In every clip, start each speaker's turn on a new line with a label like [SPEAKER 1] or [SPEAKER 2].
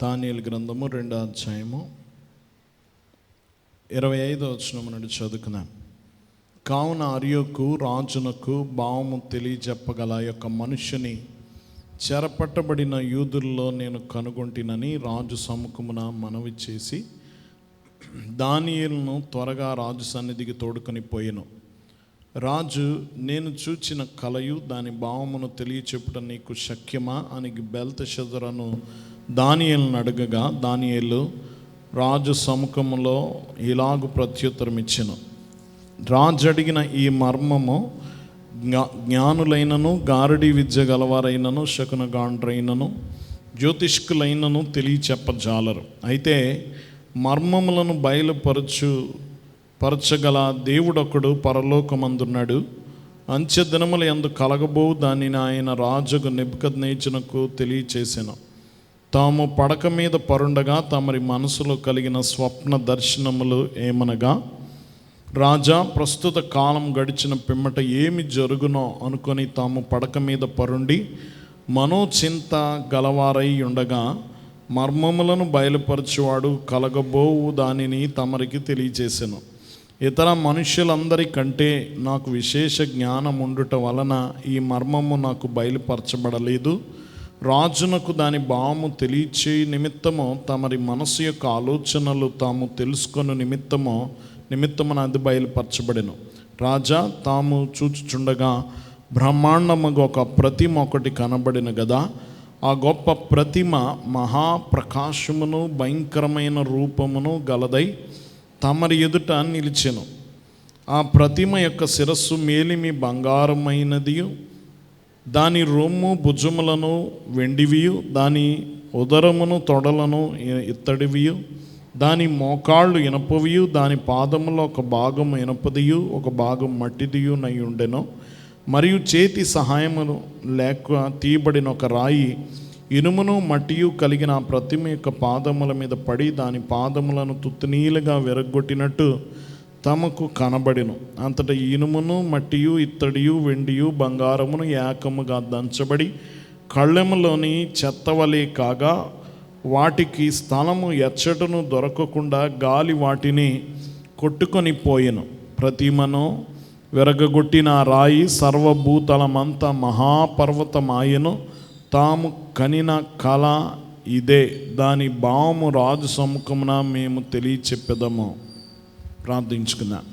[SPEAKER 1] దానియేలు గ్రంథము 2వ అధ్యాయము 25వ వచనం నుండి చదువుకుందాం. కావున అర్యోకు రాజునకు భావము తెలియజెప్పగల యొక్క మనుష్యుని చెరపట్టబడిన యూదుల్లో నేను కనుగొంటినని రాజు సముఖమున మనవి చేసి దానియేలును త్వరగా రాజు సన్నిధికి తోడుకొని పోయెను. రాజు, నేను చూచిన కలయు దాని భావమును తెలియచెప్పుట నీకు శక్యమా అని బెల్తెషాజరును దానియేలును అడగగా, దానియేలు రాజు సముఖములో ఇలాగు ప్రత్యుత్తరం ఇచ్చెను. రాజు అడిగిన ఈ మర్మము జ్ఞానులైనను గారడి విద్య గలవారైనను శకునగాండ్రైనను జ్యోతిష్కులైనను తెలియచెప్పజాలరు. అయితే మర్మములను బయలుపరచగల దేవుడొకడు పరలోకమందున్నాడు. అంచె దినముల యందు కలగబో దానిని ఆయన రాజుకు నెబుకద్నెజరునకు తెలియచేసెను. తాము పడక మీద పరుండగా తమరి మనసులో కలిగిన స్వప్న దర్శనములు ఏమనగా, రాజా, ప్రస్తుత కాలం గడిచిన పిమ్మట ఏమి జరుగునో అనుకొని తాము పడక మీద పరుండి మనోచింత గలవారై ఉండగా మర్మములను బయలుపరచువాడు కలగబోవు దానిని తమరికి తెలియచేసెను. ఇతర మనుష్యులందరికంటే నాకు విశేష జ్ఞానం ఉండుట వలన ఈ మర్మము నాకు బయలుపరచబడలేదు. రాజునకు దాని భావము తెలియచే నిమిత్తము తమరి మనసు యొక్క ఆలోచనలు తాము తెలుసుకొని నిమిత్తమున అది బయలుపరచబడెను. రాజా, తాము చూచుచుండగా బ్రహ్మాండముగా ఒక ప్రతిమ ఒకటి కనబడిన గదా. ఆ గొప్ప ప్రతిమ మహాప్రకాశమును భయంకరమైన రూపమును గలదై తమరి ఎదుట నిలిచెను. ఆ ప్రతిమ యొక్క శిరస్సు మేలిమి బంగారమైనదియు, దాని రొమ్ము భుజములను వెండివియు, దాని ఉదరమును తొడలను ఇత్తడివియు, దాని మోకాళ్ళు ఇనపవియు, దాని పాదములో ఒక భాగము ఇనపదియు ఒక భాగం మట్టిదియు నై ఉండెను. మరియు చేతి సహాయమును లేక తీయబడిన ఒక రాయి ఇనుమును మట్టియు కలిగిన ఆ ప్రతిమ యొక్క పాదముల మీద పడి దాని పాదములను తుత్తునీలుగా విరగొట్టినట్టు తమకు కనబడెను. అంతటా ఇనుమును మట్టియు ఇత్తడియు వెండియు బంగారమును ఏకముగా దంచబడి కళ్ళెములోని చెత్తవలే కాగా వాటికి స్థలము ఎచ్చటను దొరకకుండా గాలి వాటిని కొట్టుకొని పోయెను. ప్రతిమను విరగొట్టిన రాయి సర్వభూతలమంతా మహాపర్వతమాయెను. తాము కనిన కళ ఇదే, దాని భావము రాజు సముఖమున మేము తెలియచెప్పెదము. ప్రార్థించుకుందాం.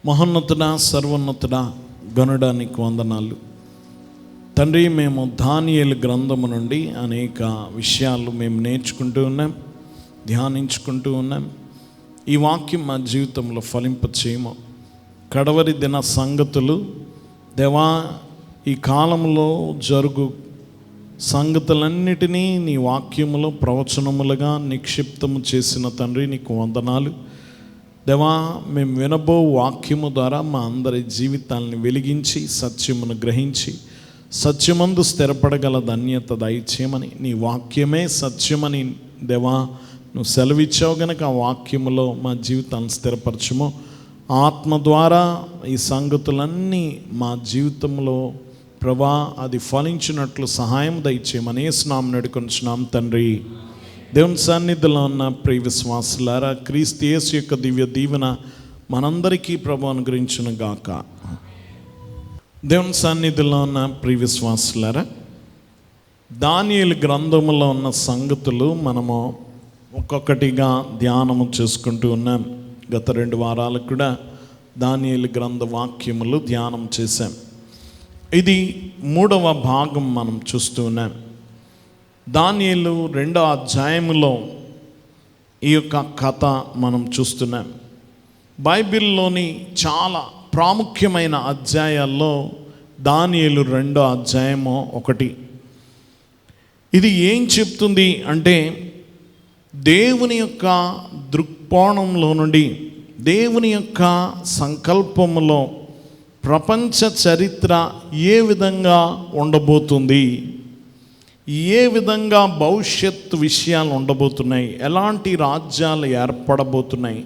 [SPEAKER 1] మహోన్నతుడా, సర్వోన్నతుడా, గనుడా, నీకు వందనాలు తండ్రి. మేము దానియేలు గ్రంథము నుండి అనేక విషయాలు మేము నేర్చుకుంటూ ఉన్నాం, ధ్యానించుకుంటూ ఉన్నాం. ఈ వాక్యం మా జీవితంలో ఫలింపచేయము. కడవరి దిన సంగతులు దేవా, ఈ కాలంలో జరుగు సంగతులన్నిటినీ నీ వాక్యములో ప్రవచనములుగా నిక్షిప్తము చేసిన తండ్రి, నీకు వందనాలు దేవా. మేము వినబో వాక్యము ద్వారా మా అందరి జీవితాలను వెలిగించి సత్యమును గ్రహించి సత్యమందు స్థిరపడగల ధన్యత దయచేయమని, నీ వాక్యమే సత్యమని దేవా నువ్వు సెలవిచ్చావు గనక ఆ వాక్యములో మా జీవితాలను స్థిరపరచము. ఆత్మ ద్వారా ఈ సంగతులన్నీ మా జీవితంలో ప్రభా అది ఫలించినట్లు సహాయం దయచేయమని యేసునామమున వేడుకొనుచున్నాం తండ్రి. దేవుని సన్నిధిలో ఉన్న ప్రియ విశ్వాసులారా, క్రీస్తు యేసు యొక్క దివ్య దీవెన మనందరికీ ప్రభు అనుగ్రహించును గాక. దేవుని సన్నిధిలో ఉన్న ప్రియ విశ్వాసులారా, దానియేలు గ్రంథములో ఉన్న సంగతులు మనము ఒక్కొక్కటిగా ధ్యానము చేసుకుంటూ ఉన్నాం. గత 2 వారాలు కూడా దానియేలు గ్రంథ వాక్యములు ధ్యానం చేశాం. ఇది 3వ భాగం మనం చూస్తూ ఉన్నాం. దానియేలు 2వ అధ్యాయములో ఈ యొక్క కథ మనం చూస్తున్నాం. బైబిల్లోని చాలా ప్రాముఖ్యమైన అధ్యాయాల్లో దానియేలు 2వ అధ్యాయము ఒకటి. ఇది ఏం చెప్తుంది అంటే, దేవుని యొక్క దృక్కోణంలో నుండి దేవుని యొక్క సంకల్పములో ప్రపంచ చరిత్ర ఏ విధంగా ఉండబోతుంది, ఏ విధంగా భవిష్యత్తు విషయాలు ఉండబోతున్నాయి, ఎలాంటి రాజ్యాలు ఏర్పడబోతున్నాయి,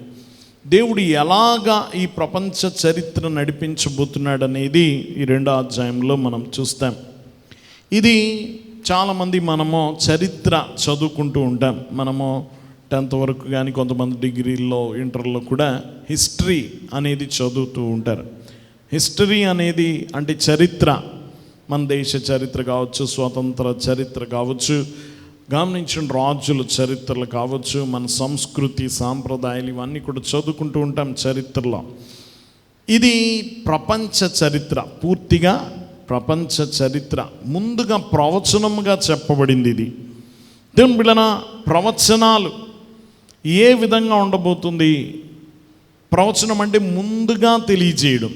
[SPEAKER 1] దేవుడు ఎలాగా ఈ ప్రపంచ చరిత్ర నడిపించబోతున్నాడు అనేది ఈ 2వ అధ్యాయంలో మనం చూస్తాం. ఇది చాలామంది మనము చరిత్ర చదువుకుంటూ ఉంటాం. మనము 10th వరకు కానీ కొంతమంది డిగ్రీల్లో ఇంటర్లో కూడా హిస్టరీ అనేది చదువుతూ ఉంటారు. హిస్టరీ అనేది అంటే చరిత్ర, మన దేశ చరిత్ర కావచ్చు, స్వతంత్ర చరిత్ర కావచ్చు, గమనించిన రాజుల చరిత్రలు కావచ్చు, మన సంస్కృతి సాంప్రదాయాలు ఇవన్నీ కూడా చదువుకుంటూ ఉంటాం చరిత్రలో. ఇది ప్రపంచ చరిత్ర, పూర్తిగా ప్రపంచ చరిత్ర ముందుగా ప్రవచనముగా చెప్పబడింది. ఇది దేవుని బిడ్డలారా, ప్రవచనాలు ఏ విధంగా ఉండబోతుంది? ప్రవచనం అంటే ముందుగా తెలియజేయడం,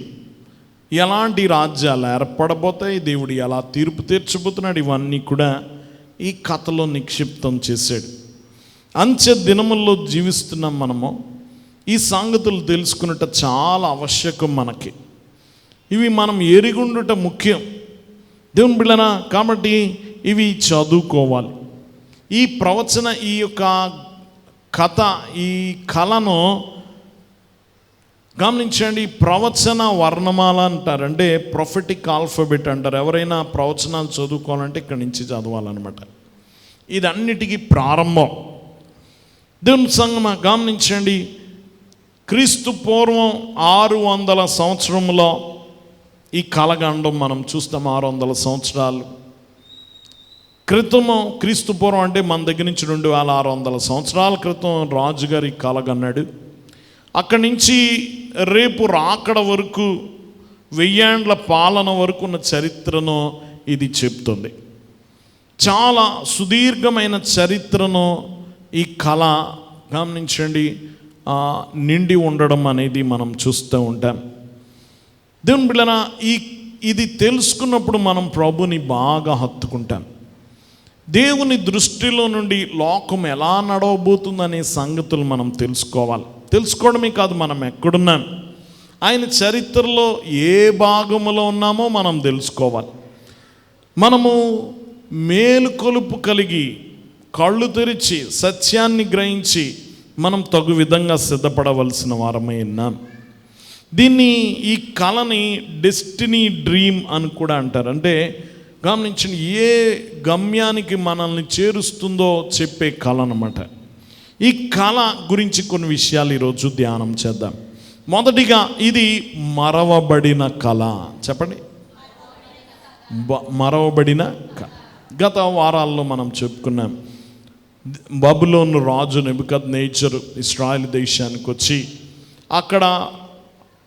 [SPEAKER 1] ఎలాంటి రాజ్యాలు ఏర్పడబోతాయి, దేవుడు ఎలా తీర్పు తీర్చబోతున్నాడు, ఇవన్నీ కూడా ఈ కథలో నిక్షిప్తం చేశాడు. అంచె దినముల్లో జీవిస్తున్నాం మనము. ఈ సంగతులు తెలుసుకున్నట చాలా ఆవశ్యకం మనకి. ఇవి మనం ఎరిగుండుట ముఖ్యం దేవుని బిడ్డలారా. కాబట్టి ఇవి చదువుకోవాలి. ఈ ప్రవచన, ఈ యొక్క కథ, ఈ కళను గమనించండి. ప్రవచన వర్ణమాల అంటారు, అంటే ప్రొఫెటిక్ ఆల్ఫాబెట్ అంటారు. ఎవరైనా ప్రవచనాలు చదువుకోవాలంటే ఇక్కడి నుంచి చదవాలన్నమాట. ఇది అన్నిటికీ ప్రారంభం. దేవుని సంగమా గమనించండి, క్రీస్తు పూర్వం 600 సంవత్సరంలో ఈ కలగండం మనం చూస్తాం. 600 సంవత్సరాలు క్రితము, క్రీస్తు పూర్వం అంటే మన దగ్గర నుంచి 2600 సంవత్సరాల క్రితం రాజుగారి కలగన్నాడు. అక్కడి నుంచి రేపు రాకడ వరకు 1000 ఏండ్ల పాలన వరకు ఉన్న చరిత్రను ఇది చెప్తుంది. చాలా సుదీర్ఘమైన చరిత్రను ఈ కళ గమనించండి నిండి ఉండడం అనేది మనం చూస్తూ ఉంటాం. దేవుని బిడ్డలారా, ఇది తెలుసుకున్నప్పుడు మనం ప్రభుని బాగా హత్తుకుంటాం. దేవుని దృష్టిలో నుండి లోకం ఎలా నడవబోతుందనే సంగతులు మనం తెలుసుకోవాలి. తెలుసుకోవడమే కాదు, మనం ఎక్కడున్నాం, ఆయన చరిత్రలో ఏ భాగంలో ఉన్నామో మనం తెలుసుకోవాలి. మనము మేలుకొలుపు కలిగి కళ్ళు తెరిచి సత్యాన్ని గ్రహించి మనం తగు విధంగా సిద్ధపడవలసిన వారమై ఉన్నాం. దీన్ని, ఈ కళని డెస్టినీ డ్రీమ్ అని కూడా అంటారు. అంటే గమనించండి, ఏ గమ్యానికి మనల్ని చేరుస్తుందో చెప్పే కళ అన్నమాట. ఈ కళ గురించి కొన్ని విషయాలు ఈరోజు ధ్యానం చేద్దాం. మొదటిగా, ఇది మరవబడిన కళ. చెప్పండి, మరవబడిన కళ. గత వారాల్లో మనం చెప్పుకున్నాం, బబులోను రాజు నెబుకద్నెజరు ఇశ్రాయేలు దేశానికి వచ్చి అక్కడ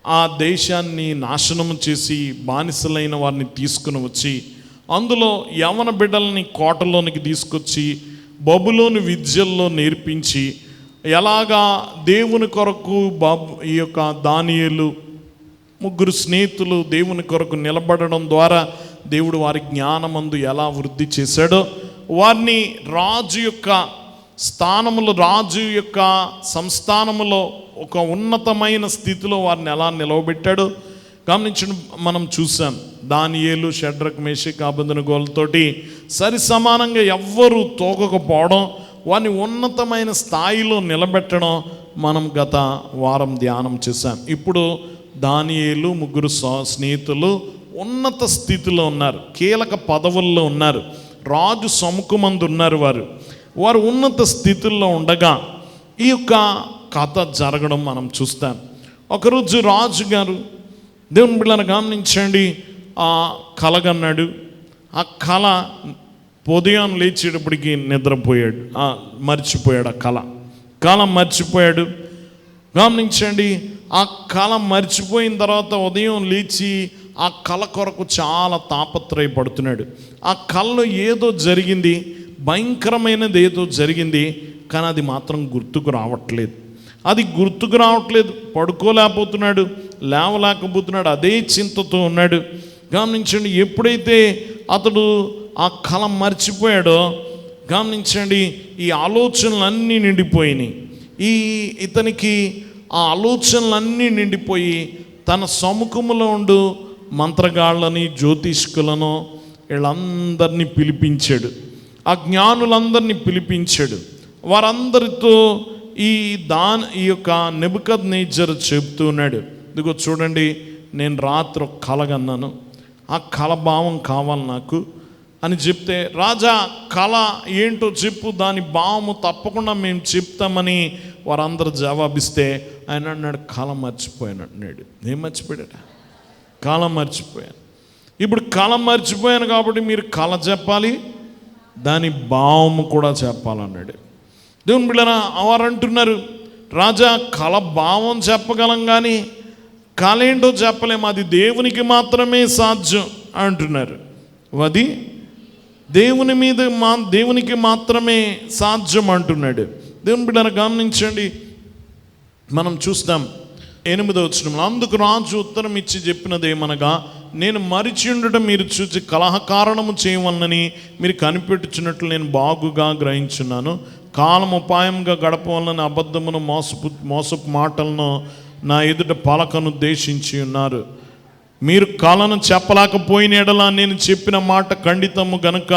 [SPEAKER 1] ఆ దేశాన్ని నాశనం చేసి బానిసలైన వారిని తీసుకుని వచ్చి అందులో యవన బిడ్డలని కోటలోనికి తీసుకొచ్చి బబులోను విద్యల్లో నేర్పించి ఎలాగా దేవుని కొరకు ఈ యొక్క దానియేలు 3 స్నేహితులు దేవుని కొరకు నిలబడడం ద్వారా దేవుడు వారి జ్ఞానమందు ఎలా వృద్ధి చేశాడో, వారిని రాజు యొక్క స్థానములో, రాజు యొక్క సంస్థానములో ఒక ఉన్నతమైన స్థితిలో వారిని ఎలా నిలవబెట్టాడో గమనించడం మనం చూసాం. దానియేలు, షడ్రక్, మేషక్, అబేద్నెగోలతోటి సరి సమానంగా ఎవ్వరూ తోగకపోవడం, వారిని ఉన్నతమైన స్థాయిలో నిలబెట్టడం మనం గత వారం ధ్యానం చేశాం. ఇప్పుడు దానియేలు 3 స్నేహితులు ఉన్నత స్థితిలో ఉన్నారు, కీలక పదవుల్లో ఉన్నారు, రాజు సముఖమందు ఉన్నారు. వారు ఉన్నత స్థితిలో ఉండగా ఈ యొక్క కథ జరగడం మనం చూస్తాం. ఒకరోజు రాజుగారు, దేవుని బిడ్డలను గమనించండి, ఆ కలగన్నాడు. ఆ కళ ఉదయం లేచేటప్పటికి నిద్రపోయాడు, మర్చిపోయాడు. ఆ కళ మర్చిపోయాడు. గమనించండి, ఆ కళ మర్చిపోయిన తర్వాత ఉదయం లేచి ఆ కళ కొరకు చాలా తాపత్రయపడుతున్నాడు. ఆ కళలో ఏదో జరిగింది, భయంకరమైనది ఏదో జరిగింది, కానీ అది మాత్రం గుర్తుకు రావట్లేదు. పడుకోలేకపోతున్నాడు, లేవలేకపోతున్నాడు, అదే చింతతో ఉన్నాడు. గమనించండి, ఎప్పుడైతే అతడు ఆ కళ మర్చిపోయాడో గమనించండి, ఈ ఆలోచనలన్నీ నిండిపోయినాయి. ఇతనికి ఆ ఆలోచనలన్నీ నిండిపోయి తన సముఖంలో ఉండు మంత్రగాళ్ళని, జ్యోతిష్కులను వీళ్ళందరినీ పిలిపించాడు. ఆ జ్ఞానులందరినీ పిలిపించాడు. వారందరితో ఈ యొక్క నెబుకద్నెజరు చెప్తూ ఉన్నాడు, ఇదిగో చూడండి, నేను రాత్రి ఒక కలగన్నాను, ఆ కలభావం కావాలి నాకు. అని చెప్తే, రాజా కళ ఏంటో చెప్పు, దాని భావము తప్పకుండా మేము చెప్తామని వారందరూ జవాబిస్తే ఆయన అన్నాడు, కళ మర్చిపోయాను అన్నాడు. ఏం మర్చిపోయాడట? కళ మర్చిపోయాను. ఇప్పుడు కళ మర్చిపోయాను కాబట్టి మీరు కళ చెప్పాలి, దాని భావము కూడా చెప్పాలన్నాడు. దేవుని బిడ్డలారా, వారు అంటున్నారు, రాజా కళ భావం చెప్పగలం కానీ కళ ఏంటో చెప్పలేము, అది దేవునికి మాత్రమే సాధ్యం అంటున్నారు. అది దేవునికి మాత్రమే సాధ్యం అంటున్నాడు. దేవుని బిడ్డలారా గమనించండి, మనం చూస్తాం 8వ వచనంలో, అందుకు రాజు ఉత్తరం ఇచ్చి చెప్పినది ఏమనగా, నేను మరిచి ఉండటం మీరు చూచి కలహ కారణము చేయవలనని మీరు కనిపెట్టుచున్నట్లు నేను బాగుగా గ్రహించున్నాను. కాలం ఉపాయంగా గడపవలన అబద్ధమును మోసపు మాటలను నా ఎదుట పలకను ఉద్దేశించి ఉన్నారు. మీరు కళను చెప్పలేకపోయిన ఎడల నేను చెప్పిన మాట ఖండితము గనుక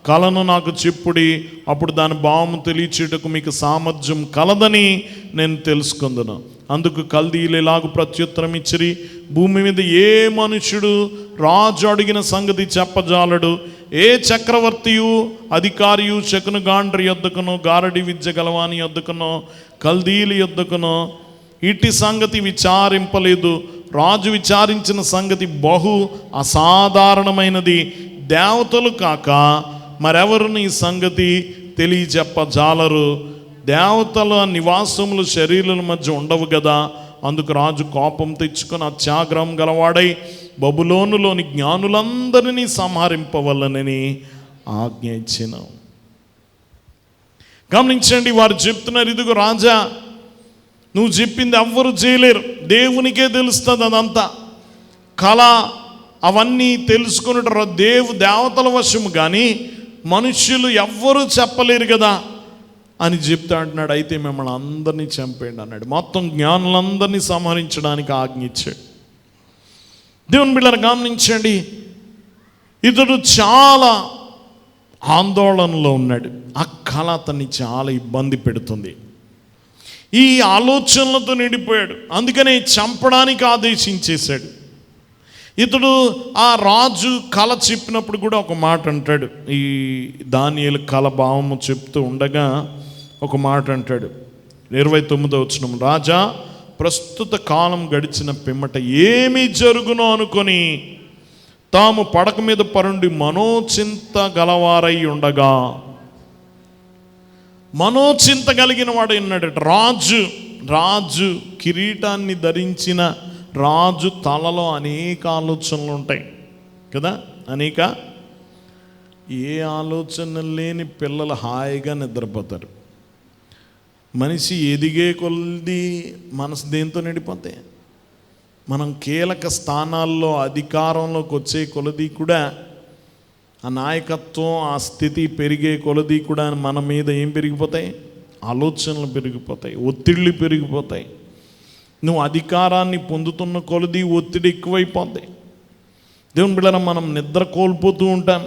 [SPEAKER 1] కళను నాకు చెప్పుడి, అప్పుడు దాని భావము తెలియచేటకు మీకు సామర్థ్యం కలదని నేను తెలుసుకుందును. అందుకు కల్దీయులు ఇలాగు ప్రత్యుత్తరం ఇచ్చిరి, భూమి మీద ఏ మనుష్యుడు రాజు అడిగిన సంగతి చెప్పజాలడు. ఏ చక్రవర్తియు అధికారియు శకును గాండ్రి యొద్దకునో గారడి విద్య గలవాని యొద్దకునో కల్దీయుల యొద్దకునో ఇట్టి సంగతి విచారింపలేదు. రాజు విచారించిన సంగతి బహు అసాధారణమైనది. దేవతలు కాక మరెవరుని ఈ సంగతి తెలియచెప్పజాలరు. దేవతల నివాసములు శరీరాల మధ్య ఉండవు కదా. అందుకు రాజు కోపం తెచ్చుకొని అత్యాగ్రహం గలవాడై బబులోనులోని జ్ఞానులందరినీ సంహరింపవలనని ఆజ్ఞ ఇచ్చిన. గమనించండి, వారు చెప్తున్నారు, ఇదిగో రాజా, నువ్వు చెప్పింది ఎవ్వరు చేయలేరు, దేవునికే తెలుస్తుంది అదంతా. కళ అవన్నీ తెలుసుకున్నట్టు దేవతల వశము కానీ మనుష్యులు ఎవ్వరూ చెప్పలేరు కదా అని చెప్తా అంటున్నాడు. అయితే మిమ్మల్ని అందరినీ చంపేయండి అన్నాడు. మొత్తం జ్ఞానులందరినీ సంహరించడానికి ఆజ్ఞ ఇచ్చాడు. దేవుని బిడ్డలు గమనించండి, ఇతడు చాలా ఆందోళనలో ఉన్నాడు. ఆ కళ అతన్ని చాలా ఇబ్బంది పెడుతుంది. ఈ ఆలోచనలతో నిండిపోయాడు. అందుకనే చంపడానికి ఆదేశించేశాడు. ఇతడు ఆ రాజు కళ చెప్పినప్పుడు కూడా ఒక మాట అంటాడు. ఈ దానియేలు కళ భావము చెప్తూ ఉండగా ఒక మాట అంటాడు. 29వ వచనం, రాజా ప్రస్తుత కాలం గడిచిన పిమ్మట ఏమి జరుగునో అనుకొని తాము పడక మీద పరుండి మనోచింత గలవారై ఉండగా, మనోచింత కలిగిన వాడు ఉన్నాడట. రాజు కిరీటాన్ని ధరించిన రాజు తలలో అనేక ఆలోచనలు ఉంటాయి కదా. ఏ ఆలోచన లేని పిల్లలు హాయిగా నిద్రపోతారు. మనిషి ఎదిగే కొలది మనసు దేంతో నిండిపోతాయి. మనం కీలక స్థానాల్లో అధికారంలోకి వచ్చే కొలది కూడా, ఆ నాయకత్వం ఆ స్థితి పెరిగే కొలది కూడా మన మీద ఏం పెరిగిపోతాయి? ఆలోచనలు పెరిగిపోతాయి, ఒత్తిళ్ళు పెరిగిపోతాయి. నువ్వు అధికారాన్ని పొందుతున్న కొలది ఒత్తిడి ఎక్కువైపోతాయి. దేవుని బిడ్డలారా, మనం నిద్ర కోల్పోతూ ఉంటాం,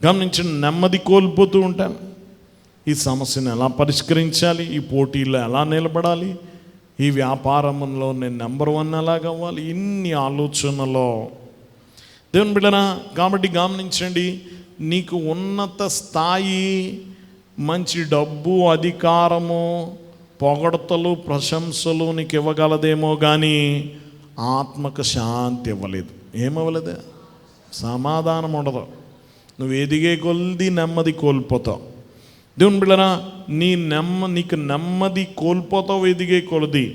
[SPEAKER 1] గమనించండి, నెమ్మది కోల్పోతూ ఉంటాం. ఈ సమస్యను ఎలా పరిష్కరించాలి, ఈ పోటీలో ఎలా నిలబడాలి, ఈ వ్యాపారంలో నేను నెంబర్ 1 ఎలాగవ్వాలి, ఇన్ని ఆలోచనలో దేవుని బిడ్డలారా. కాబట్టి గమనించండి, నీకు ఉన్నత స్థాయి, మంచి డబ్బు, అధికారము, పొగడతలు, ప్రశంసలు నీకు ఇవ్వగలదేమో కానీ ఆత్మకు శాంతి ఇవ్వలేదు. ఏమవ్వలేదు? సమాధానం ఉండదు. నువ్వు ఎదిగే కొలది నెమ్మది కోల్పోతావు. దేవుని బిడ్డలారా, నీకు నెమ్మది కోల్పోతావు ఎదిగే కొలది.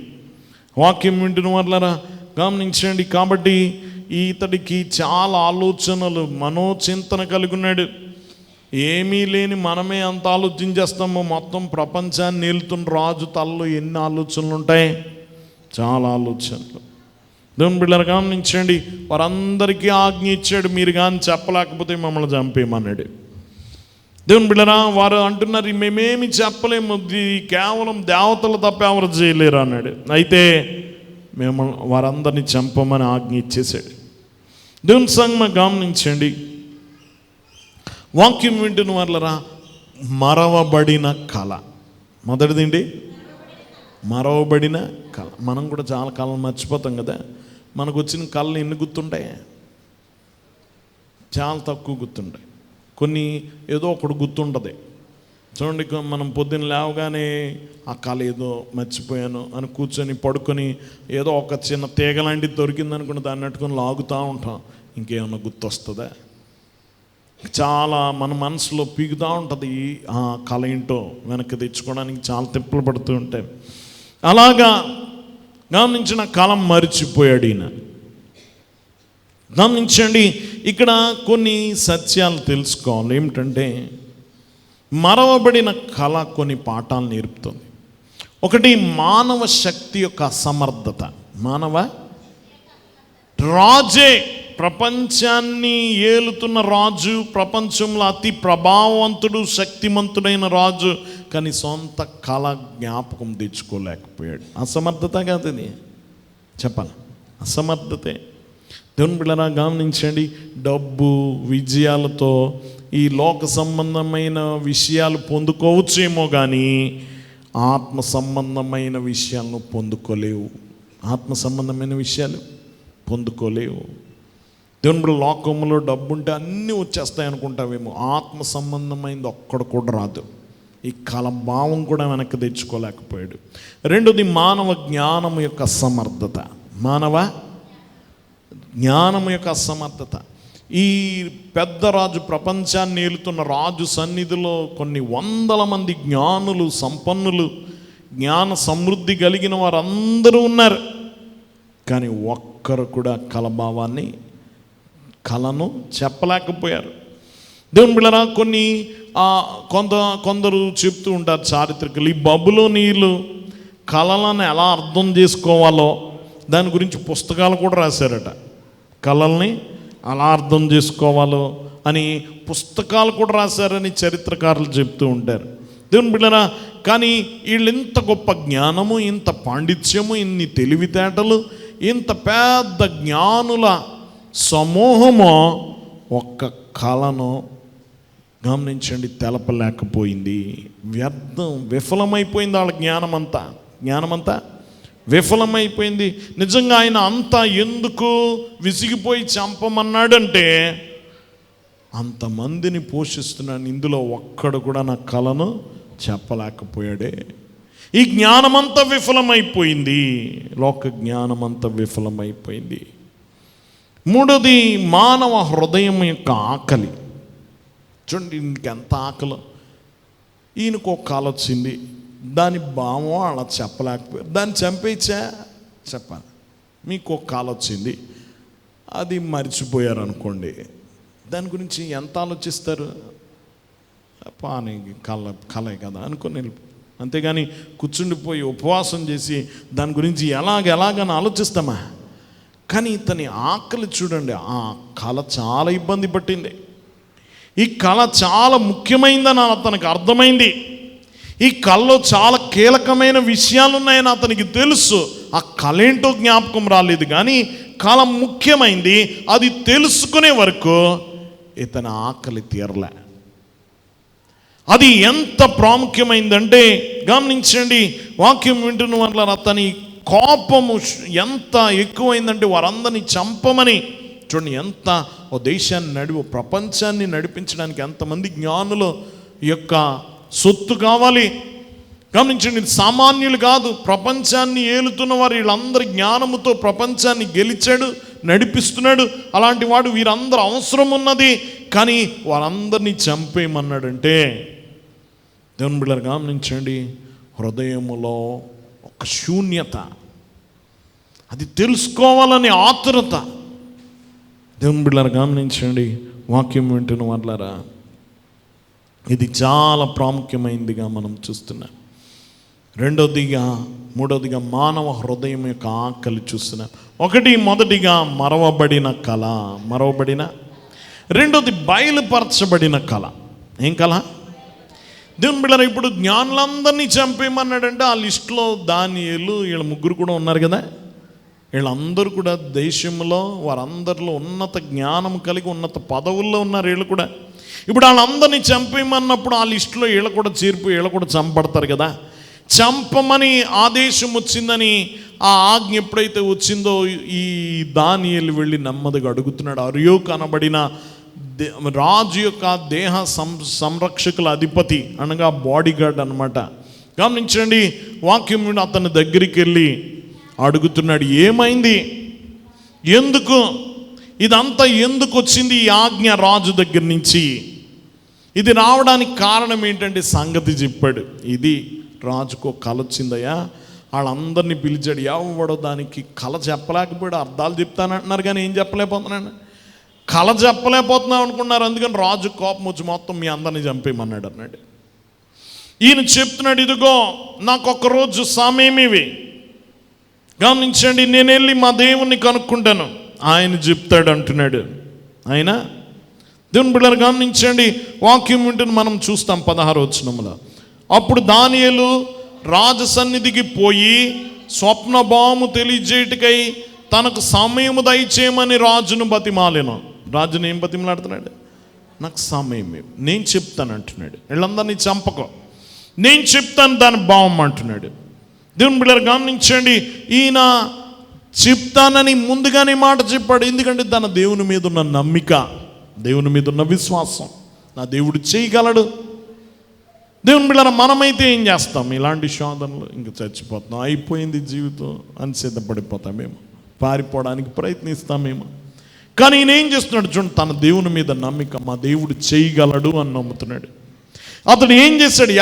[SPEAKER 1] వాక్యం వింటున్న వాళ్ళారా గమనించండి. కాబట్టి ఇతడికి చాలా ఆలోచనలు, మనోచింతన కలిగి ఉన్నాడు. ఏమీ లేని మనమే అంత ఆలోచించేస్తామో. మొత్తం ప్రపంచాన్ని ఏలుతున్న రాజు తలలో ఎన్ని ఆలోచనలు ఉంటాయి? చాలా ఆలోచనలు. దేవుని బిడ్డలారా గమనించండి, వారందరికీ ఆజ్ఞ ఇచ్చాడు, మీరు కానీ చెప్పలేకపోతే మమ్మల్ని చంపేయమన్నాడు. దేవుని బిడ్డలారా, వారు అంటున్నారు, మేమేమి చెప్పలేము, కేవలం దేవతలు తప్ప ఎవరు చేయలేరు అన్నాడు. అయితే వారందరినీ చంపమని ఆజ్ఞ ఇచ్చేసాడు. దేవుని సంగమ గమనించండి, వాక్యం వింటున్న వాళ్ళరా, మరవబడిన కళ. మొదటిదండి మరవబడిన కళ. మనం కూడా చాలా కళలు మర్చిపోతాం కదా. మనకు వచ్చిన కళలు ఎన్ని గుర్తుంటాయి? చాలా తక్కువ గుర్తుంటాయి. కొన్ని ఏదో ఒకటి గుర్తుంటుంది. చూడండి, మనం పొద్దున్న లేవగానే ఆ కళ ఏదో మర్చిపోయాను అని కూర్చొని పడుకొని ఏదో ఒక చిన్న తీగ లాంటిది దొరికిందనుకుని దాన్ని అట్టుకొని లాగుతూ ఉంటాం. ఇంకేమన్నా గుర్తొస్తుందా? చాలా మన మనసులో పీకుతూ ఉంటుంది. ఆ కళ ఏంటో వెనక్కి తెచ్చుకోవడానికి చాలా తిప్పలు పడుతూ ఉంటాయి. అలాగా గమనించిన కాలం మరిచిపోయాడు ఈయన. గమనించండి, ఇక్కడ కొన్ని సత్యాలు తెలుసుకోవాలి. ఏమిటంటే, మరవబడిన కళ కొన్ని పాఠాలు నేర్పుతుంది. ఒకటి, మానవ శక్తి యొక్క అసమర్థత. మానవ రాజే, ప్రపంచాన్ని ఏలుతున్న రాజు, ప్రపంచంలో అతి ప్రభావవంతుడు, శక్తిమంతుడైన రాజు, కానీ సొంత కళ జ్ఞాపకం తెచ్చుకోలేకపోయాడు. అసమర్థత కాదు ఇది, చెప్పాలి, అసమర్థతే. దేవుని బిడ్డలారా గమనించండి, డబ్బు విజయాలతో ఈ లోక సంబంధమైన విషయాలు పొందుకోవచ్చేమో కానీ ఆత్మ సంబంధమైన విషయాలను పొందుకోలేవు. ఆత్మ సంబంధమైన విషయాలు పొందుకోలేవు. దేవుని బిడ్డ, లోకంలో డబ్బు ఉంటే అన్నీ వచ్చేస్తాయి అనుకుంటావేమో, ఆత్మ సంబంధమైనది ఒక్కడ కూడా రాదు. ఈ కలభావం కూడా వెనక్కి తెచ్చుకోలేకపోయాడు. రెండోది, మానవ జ్ఞానం యొక్క అసమర్థత. మానవ జ్ఞానం యొక్క అసమర్థత. ఈ పెద్ద రాజు, ప్రపంచాన్ని ఏలుతున్న రాజు సన్నిధిలో కొన్ని వందల మంది జ్ఞానులు, సంపన్నులు, జ్ఞాన సమృద్ధి కలిగిన వారందరూ ఉన్నారు. కానీ ఒక్కరు కూడా కలభావాన్ని, కళను చెప్పలేకపోయారు. దేవుని బిడ్డలారా, కొందరు చెప్తూ ఉంటారు చారిత్రకులు, ఈ బబులోనీయులు కళలను ఎలా అర్థం చేసుకోవాలో దాని గురించి పుస్తకాలు కూడా రాశారట. కళల్ని అలా అర్థం చేసుకోవాలో అని పుస్తకాలు కూడా రాశారని చరిత్రకారులు చెప్తూ ఉంటారు. దేవుని బిడ్డలారా, కానీ వీళ్ళు ఇంత గొప్ప జ్ఞానము, ఇంత పాండిత్యము, ఇన్ని తెలివితేటలు, ఇంత పెద్ద జ్ఞానుల సమూహము ఒక్క కళను గమనించండి తెలపలేకపోయింది. వ్యర్థం, విఫలమైపోయింది వాళ్ళ జ్ఞానమంతా విఫలమైపోయింది. నిజంగా ఆయన అంతా ఎందుకు విసిగిపోయి చంపమన్నాడంటే, అంతమందిని పోషిస్తున్నాను, ఇందులో ఒక్కడు కూడా నా కళను చెప్పలేకపోయాడే. ఈ జ్ఞానమంతా విఫలమైపోయింది, లోక జ్ఞానమంతా విఫలమైపోయింది. మూడోది, మానవ హృదయం యొక్క ఆకలి. చూడండి, ఇంకెంత ఆకలి. ఈయనకు ఒక కళ వచ్చింది, దాని భావం అలా చెప్పలేకపోయారు. దాన్ని చంపేచ్చా? చెప్పాలి. మీకు ఒక కళ వచ్చింది, అది మర్చిపోయారు అనుకోండి, దాని గురించి ఎంత ఆలోచిస్తారు? పాని కళే కదా అనుకుని, అంతేగాని కూర్చుండిపోయి ఉపవాసం చేసి దాని గురించి ఎలాగని ఆలోచిస్తామా? కానీ ఇతని ఆకలి చూడండి, ఆ కళ చాలా ఇబ్బంది పట్టింది. ఈ కళ చాలా ముఖ్యమైందని అతనికి అర్థమైంది. ఈ కళలో చాలా కీలకమైన విషయాలు ఉన్నాయని అతనికి తెలుసు. ఆ కళ ఏంటో జ్ఞాపకం రాలేదు, కానీ కళ ముఖ్యమైంది. అది తెలుసుకునే వరకు ఇతని ఆకలి తీరలే. అది ఎంత ప్రాముఖ్యమైందంటే గమనించండి, వాక్యం వింటున్న వల్ల అతని కోపము ఎంత ఎక్కువైందంటే వారందరినీ చంపమని. చూడండి, ఎంత ఓ దేశాన్ని ప్రపంచాన్ని నడిపించడానికి ఎంతమంది జ్ఞానుల యొక్క సొత్తు కావాలి. గమనించండి, సామాన్యులు కాదు, ప్రపంచాన్ని ఏలుతున్న వారు వీళ్ళందరి జ్ఞానముతో ప్రపంచాన్ని గెలిచాడు, నడిపిస్తున్నాడు. అలాంటి వాడు వీరందరూ అవసరం ఉన్నది, కానీ వారందరినీ చంపేయమన్నాడంటే, దేవుని బిడ్డలారా గమనించండి, హృదయములో ఒక శూన్యత, అది తెలుసుకోవాలని ఆతురత. దేవుని బిడ్డలారా గమనించండి, వాక్యం వింటున్న వాళ్ళారా, ఇది చాలా ప్రాముఖ్యమైనదిగా మనం చూస్తున్నాం. మూడోదిగా మానవ హృదయం యొక్క ఆకలి చూస్తున్నాం. మొదటిగా మరవబడిన కళ, రెండోది బయలుపరచబడిన కళ. ఏం కళ? దేవుని బిడ్డలారా, ఇప్పుడు జ్ఞానులందరినీ చంపేయమన్నాడంటే ఆ లిస్టులో దానియేలు, వీళ్ళ ముగ్గురు కూడా ఉన్నారు కదా. వీళ్ళందరూ కూడా దేశంలో వారందరిలో ఉన్నత జ్ఞానం కలిగి ఉన్నత పదవుల్లో ఉన్నారు. వీళ్ళు కూడా ఇప్పుడు వాళ్ళందరినీ చంపేయమన్నప్పుడు ఆ లిస్టులో వీళ్ళు కూడా చేరిపోయి వీళ్ళు కూడా చంపడతారు కదా. చంపమని ఆదేశం వచ్చిందని ఆ ఆజ్ఞ ఎప్పుడైతే వచ్చిందో, ఈ దానియేలు వెళ్ళి నెమ్మదిగా అడుగుతున్నాడు. అర్యోకు అనబడిన రాజు యొక్క దేహ సంరక్షకుల అధిపతి అనగా బాడీ గార్డ్ అనమాట. గమనించండి, వాక్యం అతని దగ్గరికి వెళ్ళి అడుగుతున్నాడు, ఏమైంది, ఎందుకు ఇదంతా ఎందుకు వచ్చింది ఈ ఆజ్ఞ రాజు దగ్గర నుంచి, ఇది రావడానికి కారణం ఏంటంటే సంగతి చెప్పాడు. ఇది రాజుకు కళ వచ్చిందయ్యా, వాళ్ళందరినీ పిలిచాడు. ఎవడో దానికి కళ చెప్పలేకపోయాడు. అర్థాలు చెప్తానంటున్నారు కానీ ఏం చెప్పలేకపోతున్నాను, కళ చెప్పలేకపోతున్నాం అనుకున్నారు. అందుకని రాజు కోపం వచ్చి మొత్తం మీ అందరినీ చంపేయమన్నాడు అన్నాడు. ఈయన చెప్తున్నాడు, ఇదిగో నాకు ఒక్కరోజు సమయం ఇవి, గమనించండి, నేను వెళ్ళి మా దేవుణ్ణి కనుక్కుంటాను, ఆయన చెప్తాడు అంటున్నాడు. ఆయన దేవుని బిడ్డలు గమనించండి, వాక్యం వింటుని మనం చూస్తాం 16వ వచనంలో. అప్పుడు దానియేలు రాజు సన్నిధికి పోయి స్వప్నభావము తెలియజేయటకై తనకు సమయము దయచేయమని రాజును బతిమాలెను. రాజును ఏం బతిమలాడుతున్నాడు, నాకు సమయం నేను చెప్తాను అంటున్నాడు. వీళ్ళందరినీ చంపకో, నేను చెప్తాను దాని భావం అంటున్నాడు. దేవుని బిడ్డలు గమనించండి, ఈయన చెప్తానని ముందుగానే మాట చెప్పాడు. ఎందుకంటే తన దేవుని మీద ఉన్న నమ్మిక, దేవుని మీద ఉన్న విశ్వాసం, నా దేవుడు చేయగలడు. దేవుని బిడ్డలారా, మనమైతే ఏం చేస్తాం, ఇలాంటి శోధనలు ఇంక చచ్చిపోతాం, అయిపోయింది జీవితం అని సిద్ధపడిపోతామేమో, పారిపోవడానికి ప్రయత్నిస్తామేమో. కానీ ఈయన ఏం చేస్తున్నాడు చూడండి, తన దేవుని మీద నమ్మిక, మా దేవుడు చేయగలడు అని నమ్ముతున్నాడు. అతడు ఏం చేశాడు,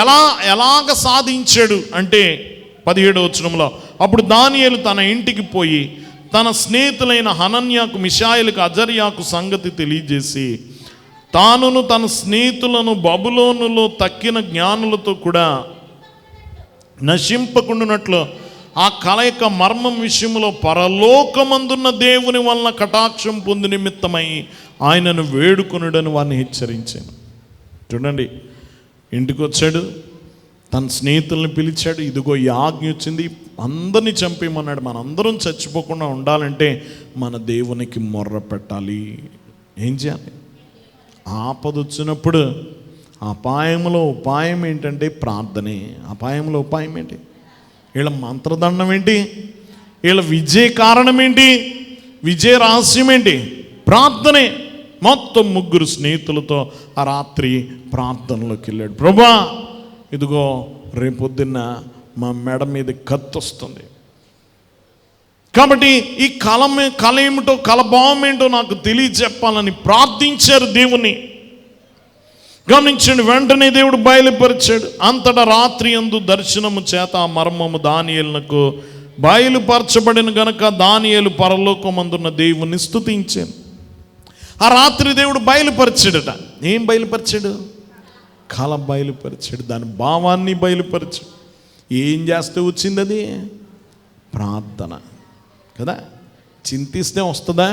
[SPEAKER 1] ఎలాగ సాధించాడు అంటే 17వ వచనంలో, అప్పుడు దానియేలు తన ఇంటికి పోయి తన స్నేహితులైన హనన్యాకు, మిషాయేలుకు, అజర్యాకు సంగతి తెలియజేసి తానును తన స్నేహితులను బబులోనులో తక్కిన జ్ఞానులతో కూడా నశింపకుండానట్లు ఆ కళ యొక్క మర్మం విషయంలో పరలోకమందున్న దేవుని వలన కటాక్షం పొంది నిమిత్తమై ఆయనను వేడుకొనుడని వారిని హెచ్చరించాను. చూడండి, ఇంటికి వచ్చాడు, తన స్నేహితుల్ని పిలిచాడు, ఇదిగో ఈ ఆజ్ఞ వచ్చింది, అందరినీ చంపేయమన్నాడు. మనందరం చచ్చిపోకుండా ఉండాలంటే మన దేవునికి మొర్ర పెట్టాలి. ఏం చేయాలి, ఆపద వచ్చినప్పుడు అపాయంలో ఉపాయం ఏంటంటే ప్రార్థనే. అపాయంలో ఉపాయం ఏంటి, వీళ్ళ మంత్రదండం ఏంటి, వీళ్ళ విజయ కారణం ఏంటి, విజయ రహస్యం ఏంటి, ప్రార్థనే. మొత్తం 3 స్నేహితులతో ఆ రాత్రి ప్రార్థనలోకి వెళ్ళాడు. ప్రభువా, ఇదిగో రేపొద్దున్న మా మెడ మీద కత్తి వస్తుంది, కాబట్టి ఈ కళ ఏమిటో, కళభావం ఏంటో నాకు తెలియజెప్పాలని ప్రార్థించారు దేవుని. గమనించండి, వెంటనే దేవుడు బయలుపరిచాడు. అంతటా రాత్రి యందు దర్శనము చేత ఆ మర్మము దానియేలునకు బయలుపరచబడిన గనక దానియేలు పరలోకమందున్న దేవుని స్తుతించాను. ఆ రాత్రి దేవుడు బయలుపరిచాడట. ఏం బయలుపరిచాడు, కళ బయలుపరిచాడు, దాని భావాన్ని బయలుపరిచాడు. ఏం చేస్తే వచ్చింది అది, ప్రార్థన కదా. చింతిస్తే వస్తుందా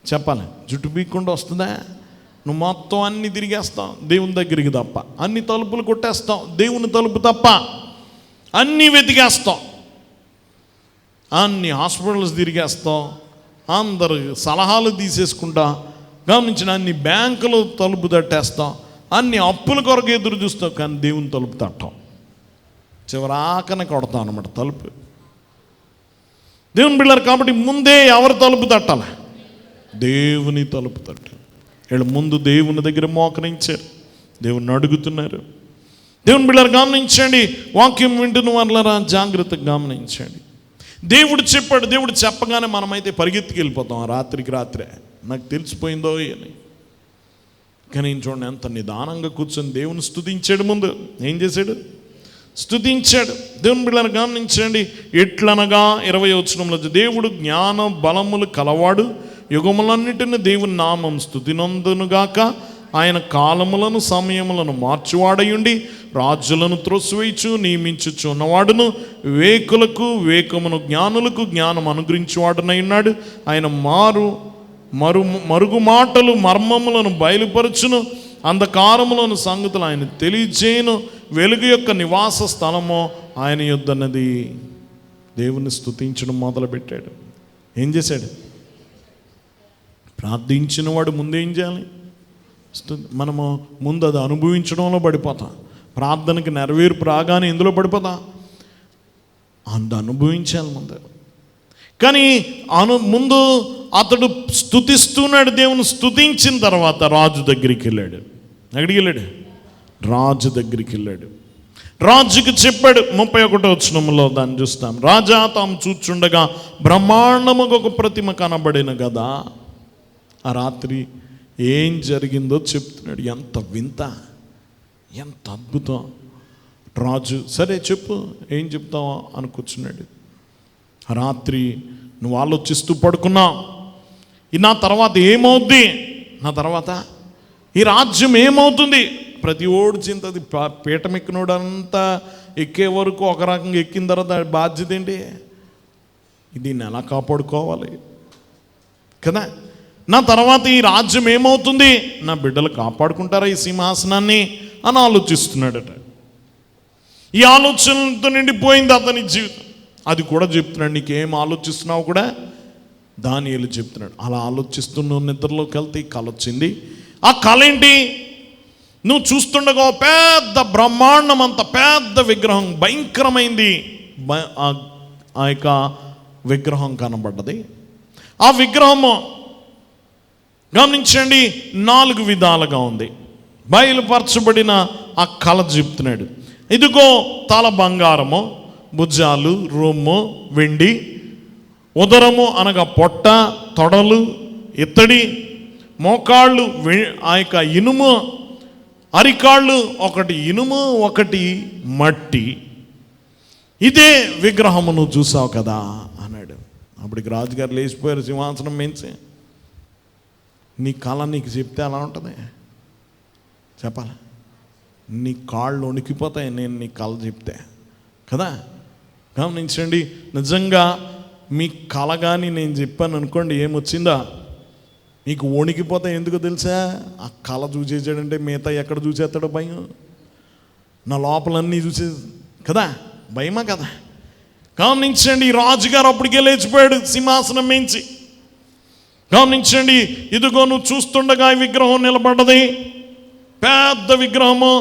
[SPEAKER 1] చెప్పాలి, జుట్టు పీక్కుండా వస్తుందా, నువ్వు మొత్తం అన్ని తిరిగేస్తావు దేవుని దగ్గరికి తప్ప, అన్ని తలుపులు కొట్టేస్తావు దేవుని తలుపు తప్ప, అన్నీ వెతికేస్తావు, అన్ని హాస్పిటల్స్ తిరిగేస్తావు, అందరు సలహాలు తీసేసుకుంటా, గమనించిన అన్ని బ్యాంకులు తలుపు తట్టేస్తాం, అన్ని అప్పుల కొరకు ఎదురు చూస్తావు, కానీ దేవుని తలుపు తట్టం, చివరాకనే కొడతాం అన్నమాట తలుపు. దేవుని బిడ్డలారా, కాబట్టి ముందే ఎవరు తలుపు తట్టాలి, దేవుని తలుపు తట్టాలి. వీళ్ళు ముందు దేవుని దగ్గర మోకరించారు, దేవుని అడుగుతున్నారు. దేవుని బిడ్డలారా గమనించండి, వాక్యం వింటున్న వాళ్ళరా జాగ్రత్తగా గమనించండి. దేవుడు చెప్పాడు, దేవుడు చెప్పగానే మనమైతే పరిగెత్తుకు వెళ్ళిపోతాం రాత్రికి రాత్రే, నాకు తెలిసిపోయిందో అని. కానీ చూడండి, ఎంత నిదానంగా కూర్చొని దేవుని స్తుతించాడు. ముందు ఏం చేశాడు, స్తుతించాడు. దేవుని బిడ్డలను గమనించండి, ఎట్లనగా 20వ వచనంలో, దేవుడు జ్ఞాన బలములు కలవాడు, యుగములన్నిటిని దేవుని నామం స్తుతినందునుగాక, ఆయన కాలములను సమయములను మార్చువాడయుండి రాజులను త్రోసివేయచు నియమించుచున్నవాడును, వివేకులకు వివేకమును, జ్ఞానులకు జ్ఞానం అనుగ్రహించువాడునై ఉన్నాడు. ఆయన మరుగు మాటలు మర్మములను బయలుపరచును, అంధకారములను సంగతులు ఆయన తెలియజేయును, వెలుగు యొక్క నివాస స్థలము ఆయన యొద్దన్నది. దేవుని స్తుతించడం మొదలుపెట్టాడు. ఏం చేశాడు, ప్రార్థించిన వాడు ముందేం చేయాలి, మనము ముందు అది అనుభవించడంలో పడిపోతాం. ప్రార్థనకి నెరవేర్పు రాగానే ఎందులో పడిపోతాం, అంత అనుభవించాలి ముందు. కానీ ముందు అతడు స్తుతిస్తున్నాడు. దేవుని స్తుతించిన తర్వాత రాజు దగ్గరికి వెళ్ళాడు. ఎక్కడికి వెళ్ళాడు? రాజు దగ్గరికి వెళ్ళాడు. రాజుకి చెప్పాడు. 31వ వచనంలో దాన్ని చూస్తాం. రాజా తాము చూచుండగా బ్రహ్మాండముగా ఒక ప్రతిమ కనబడిన కదా. ఆ రాత్రి ఏం జరిగిందో చెప్తున్నాడు. ఎంత వింత, ఎంత అద్భుతం. రాజు సరే చెప్పు, ఏం చెప్తావా అని కూర్చున్నాడు. రాత్రి నువ్వు ఆలోచిస్తూ పడుకున్నావు, నా తర్వాత ఏమవుద్ది, నా తర్వాత ఈ రాజ్యం ఏమవుతుంది. ప్రతి ఓడి చింతది. పీఠం ఎక్కినోడు అంతా ఎక్కే వరకు ఒక రకంగా ఎక్కిన తర్వాత బాధ్యత ఏంటి? దీన్ని ఎలా కాపాడుకోవాలి కదా. నా తర్వాత ఈ రాజ్యం ఏమవుతుంది, నా బిడ్డలు కాపాడుకుంటారా ఈ సింహాసనాన్ని అని ఆలోచిస్తున్నాడట. ఈ ఆలోచనలతో నిండిపోయింది అతని జీవితం. అది కూడా చెప్తున్నాడు. నీకేం ఆలోచిస్తున్నావు కూడా దానియేలు చెప్తున్నాడు. అలా ఆలోచిస్తున్న నిద్రలోకి వెళ్తే ఈ కళ వచ్చింది. ఆ కళ ఏంటి? నువ్వు చూస్తుండగా పెద్ద బ్రహ్మాండం, అంత పెద్ద విగ్రహం, భయంకరమైంది. ఆ యొక్క విగ్రహం కనబడ్డది. ఆ విగ్రహము గమనించండి 4 విధాలుగా ఉంది. బయలుపరచబడిన ఆ కళ చెప్తున్నాడు. ఇదిగో తల బంగారము, భుజాలు రొమ్ము వెండి, ఉదరము అనగా పొట్ట, తొడలు ఇత్తడి, మోకాళ్ళు ఆ యొక్క ఇనుము, అరికాళ్ళు ఒకటి ఇనుము ఒకటి మట్టి. ఇదే విగ్రహము నువ్వు చూసావు కదా అన్నాడు. అప్పటికి రాజుగారు లేచిపోయారు సింహాసనం మించి. నీ కళ నీకు చెప్తే అలా ఉంటుంది చెప్పాలి. నీ కాళ్ళు వణికిపోతాయి నేను నీ కళ చెప్తే కదా. గమనించండి, నిజంగా మీ కళ కానీ నేను చెప్పాను అనుకోండి, ఏమొచ్చిందా మీకు వణికిపోతాయి. ఎందుకు తెలుసా? ఆ కళ చూసేసాడంటే మిగతా ఎక్కడ చూసేస్తాడో భయం. నా లోపలన్నీ చూసే కదా, భయమా కదా. గమనించండి, రాజుగారు అప్పటికే లేచిపోయాడు సింహాసనం మించి. గమనించండి, ఇదిగో నువ్వు చూస్తుండగా ఈ విగ్రహం నిలబడ్డది, పెద్ద విగ్రహము.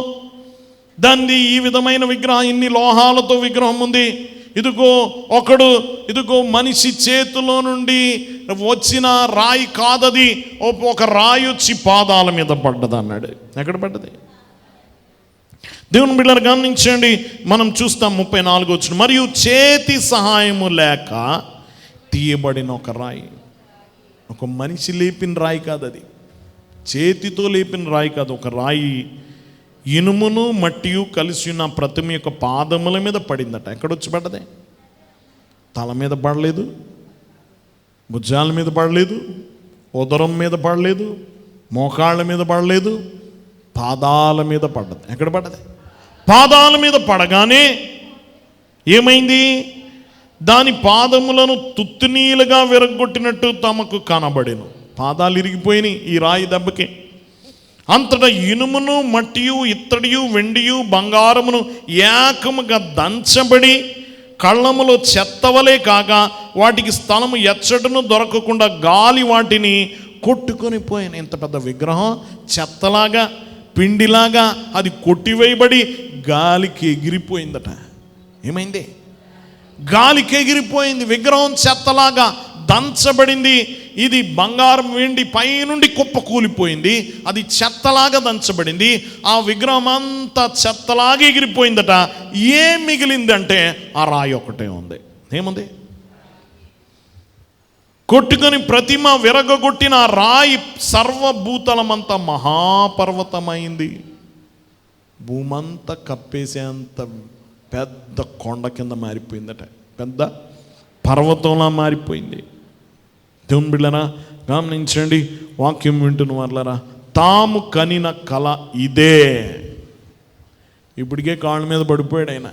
[SPEAKER 1] దాన్ని ఈ విధమైన విగ్రహం, ఇన్ని లోహాలతో విగ్రహం ఉంది. ఇదిగో మనిషి చేతిలో నుండి వచ్చిన రాయి కాదది, ఒక రాయి వచ్చి పాదాల మీద పడ్డది అన్నాడు. ఎక్కడ పడ్డది? దేవుని బిడ్డలు గమనించండి, మనం చూస్తాం 34 వచ్చిన. మరియు చేతి సహాయము లేక తీయబడిన ఒక రాయి. ఒక మనిషి లేపిన రాయి కాదు అది, చేతితో లేపిన రాయి కాదు, ఒక రాయి ఇనుమును మట్టియు కలిసి ఉన్న ప్రతిమ యొక్క పాదముల మీద పడిందట. ఎక్కడొచ్చి పడ్డది? తల మీద పడలేదు, భుజాల మీద పడలేదు, ఉదరం మీద పడలేదు, మోకాళ్ళ మీద పడలేదు, పాదాల మీద పడ్డది. ఎక్కడ పడ్డది? పాదాల మీద పడగానే ఏమైంది? దాని పాదములను తుత్తునీలుగా విరగొట్టినట్టు తమకు కనబడెను. పాదాలు ఇరిగిపోయినాయి ఈ రాయి దెబ్బకి. అంతటా ఇనుమును మట్టియు ఇత్తడియు వెండియు బంగారమును ఏకముగా దంచబడి కళ్ళములో చెత్తవలే కాగా వాటికి స్థలము ఎచ్చటను దొరకకుండా గాలి వాటిని కొట్టుకొని పోయిన. ఇంత పెద్ద విగ్రహం చెత్తలాగా పిండిలాగా అది కొట్టివేయబడి గాలికి ఎగిరిపోయిందట. ఏమైంది? గాలికి ఎగిరిపోయింది. విగ్రహం చెత్తలాగా దంచబడింది. ఇది బంగారం వెండి పైనుండి కుప్ప కూలిపోయింది, అది చెత్తలాగా దంచబడింది. ఆ విగ్రహం అంతా చెత్తలాగా ఎగిరిపోయిందట. ఏం మిగిలిందంటే ఆ రాయి ఒకటే ఉంది. ఏముంది? కొట్టుకొని ప్రతిమ విరగొట్టిన ఆ రాయి సర్వభూతలమంతా మహాపర్వతమైంది. భూమంతా కప్పేసేంత పెద్ద కొండ కింద మారిపోయిందట. పెద్ద పర్వతంలా మారిపోయింది. దేవుని బిడ్డలారా గమనించండి, వాక్యం వింటున్న వాళ్ళారా, తాము కనిన కళ ఇదే. ఇప్పటికే కాళ్ళ మీద పడిపోయాడు ఆయన.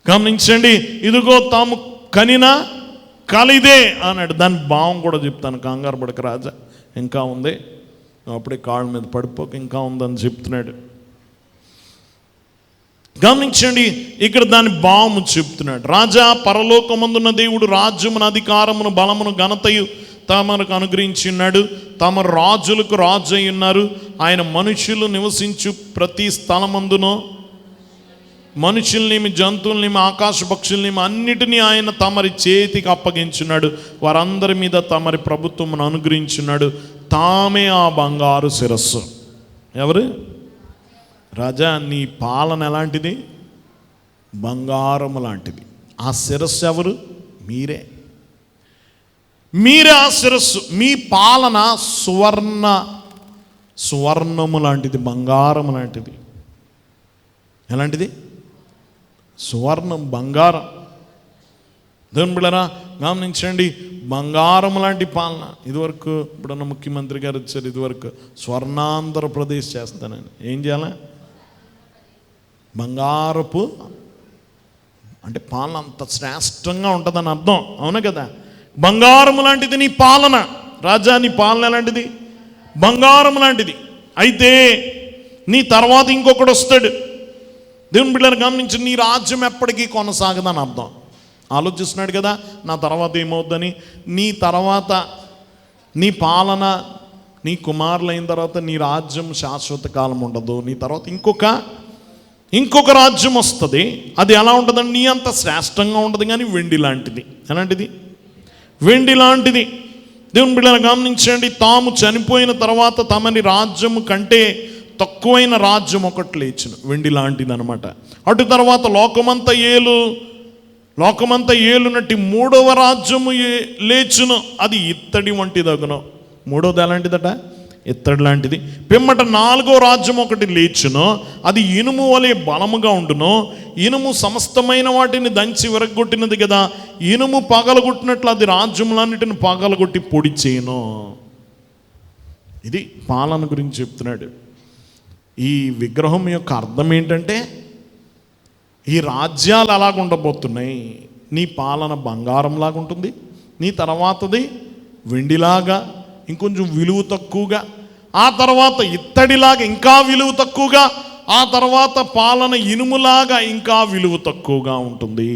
[SPEAKER 1] గమనించండి, ఇదిగో తాము కనిన కళ ఇదే అన్నాడు. దాని భావం కూడా చెప్తాను, కంగారు పడక రాజా, ఇంకా ఉంది, అప్పుడే కాళ్ళ మీద పడిపోక ఇంకా ఉందని చెప్తున్నాడు. గమనించండి, ఇక్కడ దాని భావము చెప్తున్నాడు. రాజా, పరలోకమందున్న దేవుడు రాజ్యమును అధికారమును బలమును ఘనతయు తమకు అనుగ్రహించి ఉన్నాడు. తమ రాజులకు రాజు అయి ఉన్నారు. ఆయన మనుషులు నివసించు ప్రతి స్థలమందును మనుషుల్నేమి, జంతువులనేమి, ఆకాశ పక్షుల్నేమి అన్నిటినీ ఆయన తమరి చేతికి అప్పగించున్నాడు. వారందరి మీద తమరి ప్రభుత్వమును అనుగ్రహించున్నాడు. తామే ఆ బంగారు శిరస్సు. ఎవరు? రాజా, నీ పాలన ఎలాంటిది? బంగారం లాంటిది. ఆ శిరస్సు ఎవరు? మీరే. మీరే ఆ శిరస్సు. మీ పాలన సువర్ణము లాంటిది, బంగారం లాంటిది. ఎలాంటిది? సువర్ణం, బంగారం. దేవుని బిడ్డలారా గమనించండి, బంగారం లాంటి పాలన. ఇదివరకు ఇప్పుడున్న ముఖ్యమంత్రి గారు వచ్చారు, ఇదివరకు స్వర్ణాంధ్రప్రదేశ్ చేస్తానని. ఏం చేయాలి? బంగారపు అంటే పాలన అంత శ్రేష్టంగా ఉంటుందని అర్థం. అవును కదా? బంగారం లాంటిది నీ పాలన. రాజా, నీ పాలన ఎలాంటిది? బంగారం లాంటిది. అయితే నీ తర్వాత ఇంకొకడు వస్తాడు. దేవుని బిడ్డలను గమనించి, నీ రాజ్యం ఎప్పటికీ కొనసాగదని అర్థం. ఆలోచిస్తున్నాడు కదా, నా తర్వాత ఏమవుద్దని. నీ తర్వాత నీ పాలన, నీ కుమారులు అయిన తర్వాత నీ రాజ్యం శాశ్వత కాలం ఉండదు. నీ తర్వాత ఇంకొక రాజ్యం వస్తుంది. అది ఎలా ఉంటుందండి? నీ అంత శ్రేష్టంగా ఉండదు, కానీ వెండి లాంటిది. ఎలాంటిది? వెండి లాంటిది. దేవుని బిడ్డలను గమనించండి, తాము చనిపోయిన తర్వాత తమని రాజ్యం కంటే తక్కువైన రాజ్యం ఒకటి లేచును. వెండి లాంటిది అనమాట. అటు తర్వాత లోకమంతా ఏలునట్టి మూడవ రాజ్యము లేచును. అది ఇత్తడి వంటిదగును. మూడవది ఎలాంటిదట? ఇత్తడి లాంటిది. పిమ్మట నాలుగో రాజ్యం ఒకటి లేచును. అది ఇనుము వలె బలముగా ఉండును. ఇనుము సమస్తమైన వాటిని దంచి విరగొట్టినది కదా. ఇనుము పగలగొట్టినట్లు అది రాజ్యములన్నిటిని పగలగొట్టి పొడి చేయను. ఇది పాలన గురించి చెప్తున్నాడు. ఈ విగ్రహం యొక్క అర్థం ఏంటంటే, ఈ రాజ్యాలు అలాగ ఉండబోతున్నాయి. నీ పాలన బంగారంలాగా ఉంటుంది, నీ తర్వాతది వెండిలాగా, ఇంకొంచెం విలువ తక్కువగా, ఆ తర్వాత ఇత్తడిలాగా ఇంకా విలువ తక్కువగా, ఆ తర్వాత పాలన ఇనుములాగా ఇంకా విలువ తక్కువగా ఉంటుంది.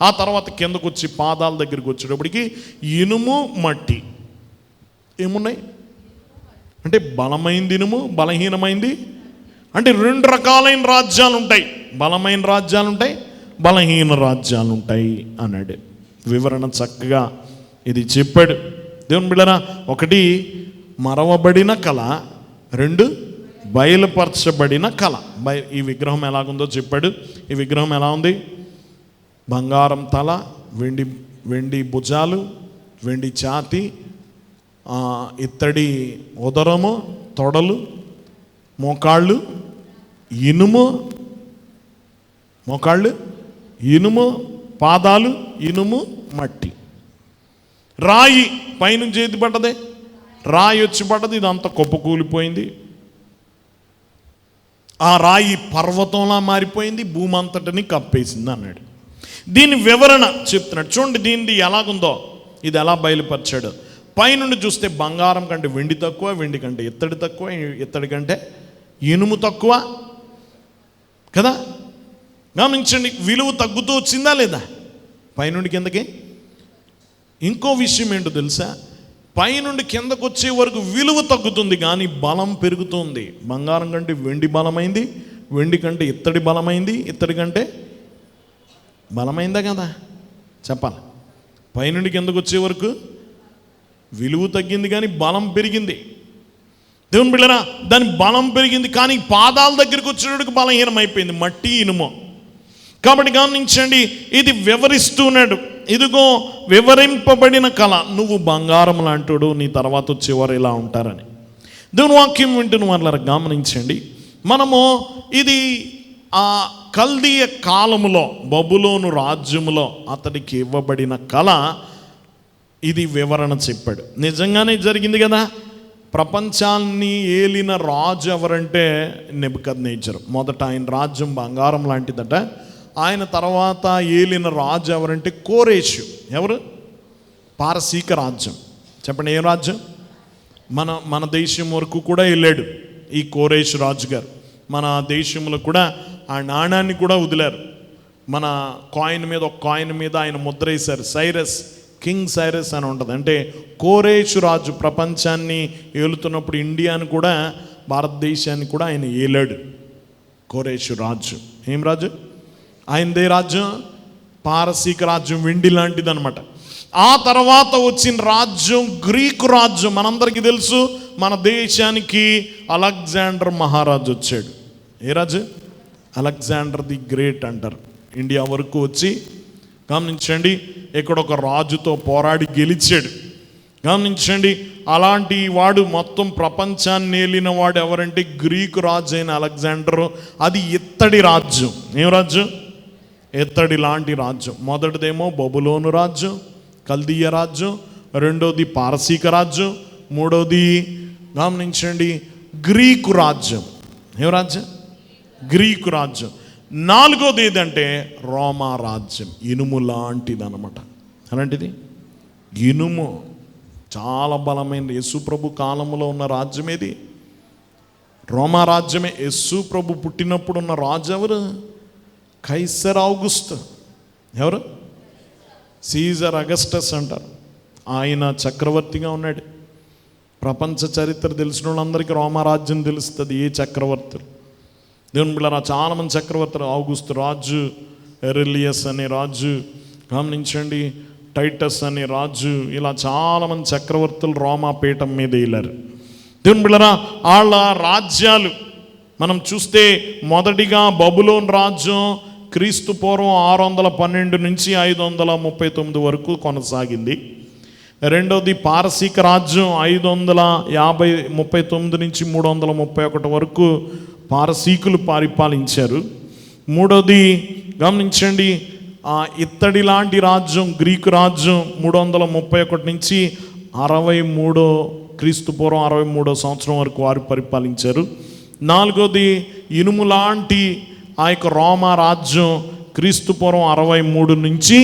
[SPEAKER 1] ఆ తర్వాత కిందకు వచ్చి పాదాల దగ్గరికి వచ్చేటప్పటికి ఇనుము, మట్టి ఏమున్నాయి అంటే బలమైంది ఇనుము, బలహీనమైంది. అంటే రెండు రకాలైన రాజ్యాలు ఉంటాయి. బలమైన రాజ్యాలు ఉంటాయి, బలహీన రాజ్యాలు ఉంటాయి అన్నాడు. వివరణ చక్కగా ఇది చెప్పాడు. దేవుని బిడ్డలారా, ఒకటి మరవబడిన కళ, రెండు బయలుపరచబడిన కళ. ఈ విగ్రహం ఎలాగుందో చెప్పాడు. ఈ విగ్రహం ఎలా ఉంది? బంగారం తల, వెండి భుజాలు, వెండి ఛాతి, ఇత్తడి ఉదరము, తొడలు, మోకాళ్ళు ఇనుము, పాదాలు ఇనుము, మట్టి. రాయి పైనుంచి ఏది పడ్డదే? రాయి వచ్చి పడ్డది. ఇదంతా కుప్పకూలిపోయింది. ఆ రాయి పర్వతంలా మారిపోయింది, భూమి అంతటిని కప్పేసింది అన్నాడు. దీని వివరణ చెప్తున్నాడు. చూడండి దీనిది ఎలాగుందో, ఇది ఎలా బయలుపరిచాడు. పైనుండి చూస్తే బంగారం కంటే వెండి తక్కువ, వెండి కంటే ఇత్తడి తక్కువ, ఇత్తడి కంటే ఇనుము తక్కువ కదా. గమనించండి, విలువ తగ్గుతూ వచ్చిందా లేదా పైనుండి కిందకి? ఇంకో విషయం ఏంటో తెలుసా? పైనుండి కిందకు వచ్చే వరకు విలువ తగ్గుతుంది, కానీ బలం పెరుగుతుంది. బంగారం కంటే వెండి బలమైంది, వెండి కంటే ఇత్తడి బలమైంది, ఇత్తడి కంటే బలమైందా కదా చెప్పాలి. పైనుండి కిందకు వచ్చే వరకు విలువ తగ్గింది, కానీ బలం పెరిగింది. దేవుని బిడ్డలారా, దాని బలం పెరిగింది, కానీ పాదాల దగ్గరికి వచ్చేటప్పుడు బలహీనం అయిపోయింది, మట్టి ఇనుము. కాబట్టి గమనించండి, ఇది వివరిస్తున్నాడు. ఇదిగో వివరింపబడిన కళ, నువ్వు బంగారం లాంటోడు, నీ తర్వాత వచ్చేవారు ఇలా ఉంటారని. దేవుని వాక్యం వింటున్న వాళ్ళ గమనించండి. మనము ఇది ఆ కల్దీయ కాలములో, బబులోను రాజ్యములో అతడికి ఇవ్వబడిన కళ. ఇది వివరణ చెప్పాడు. నిజంగానే జరిగింది కదా. ప్రపంచాన్ని ఏలిన రాజు ఎవరంటే నెబుకద్నెజరు. మొదట ఆయన రాజ్యం బంగారం లాంటిదట. ఆయన తర్వాత ఏలిన రాజు ఎవరంటే కోరేషు. ఎవరు? పారసీక రాజ్యం. చెప్పండి, ఏ రాజ్యం? మన దేశం వరకు కూడా వెళ్ళాడు ఈ కోరేషు రాజు గారు. మన దేశంలో కూడా ఆ నాణాన్ని కూడా వదిలారు. మన కాయిన్ మీద, ఒక కాయిన్ మీద ఆయన ముద్ర వేశారు. సైరస్, కింగ్ సైరస్ అని ఉంటుంది. అంటే కోరేషు రాజు ప్రపంచాన్ని ఏలుతున్నప్పుడు ఇండియాను కూడా, భారతదేశాన్ని కూడా ఆయన ఏలాడు. కోరేషు రాజు. ఏం రాజు? ఆయనదే రాజ్యం పారసీక రాజ్యం, వెండి లాంటిది అనమాట. ఆ తర్వాత వచ్చిన రాజ్యం గ్రీకు రాజ్యం. మనందరికీ తెలుసు, మన దేశానికి అలెగ్జాండర్ మహారాజు వచ్చాడు. ఏ రాజు? అలెగ్జాండర్ ది గ్రేట్ అంటారు. ఇండియా వరకు వచ్చి, గమనించండి, ఇక్కడ ఒక రాజుతో పోరాడి గెలిచాడు. గమనించండి, అలాంటి వాడు మొత్తం ప్రపంచాన్ని ఏలిన వాడు ఎవరంటే గ్రీకు రాజు అయిన అలెగ్జాండర్. అది ఇత్తడి రాజ్యం. ఏం రాజ్యం? ఇత్తడి లాంటి రాజ్యం. మొదటిదేమో బబులోను రాజ్యం, కల్దీయ రాజ్యం. రెండోది పారసీక రాజ్యం. మూడోది గమనించండి గ్రీకు రాజ్యం. ఏం రాజ్యం? గ్రీకు రాజ్యం. నాలుగోది ఏదంటే రోమా రాజ్యం. ఇనుము లాంటిది అనమాట. అలాంటిది ఇనుము, చాలా బలమైన. యేసు ప్రభు కాలంలో ఉన్న రాజ్యం ఏది? రోమా రాజ్యమే. యేసు ప్రభు పుట్టినప్పుడు ఉన్న రాజు ఎవరు? కైసర్ ఔగుస్తు. ఎవరు? సీజర్ అగస్టస్ అంటారు. ఆయన చక్రవర్తిగా ఉన్నాడు. ప్రపంచ చరిత్ర తెలిసిన వాళ్ళందరికీ రోమా రాజ్యం తెలుస్తుంది. ఏ చక్రవర్తులు దేవుని బిడ్డలారా, చాలామంది చక్రవర్తులు. ఔగుస్తు రాజు, ఎరెలియస్ అనే రాజు, గమనించండి టైటస్ అనే రాజు, ఇలా చాలామంది చక్రవర్తులు రోమా పీఠం మీద వెళ్ళారు. దేవుని బిడ్డలారా, వాళ్ళ రాజ్యాలు మనం చూస్తే మొదటిగా బబులోన్ రాజ్యం క్రీస్తు పూర్వం 612 నుంచి 539 వరకు కొనసాగింది. రెండోది పారసీక రాజ్యం 539 నుంచి 331 వరకు పారసీకులు పరిపాలించారు. మూడోది గమనించండి ఇత్తడి లాంటి రాజ్యం గ్రీకు రాజ్యం 331 నుంచి 63 క్రీస్తు పూర్వం 63 సంవత్సరం వరకు వారు పరిపాలించారు. నాలుగోది ఇనుము లాంటి ఆ యొక్క రోమా రాజ్యం క్రీస్తు పూర్వం 63 నుంచి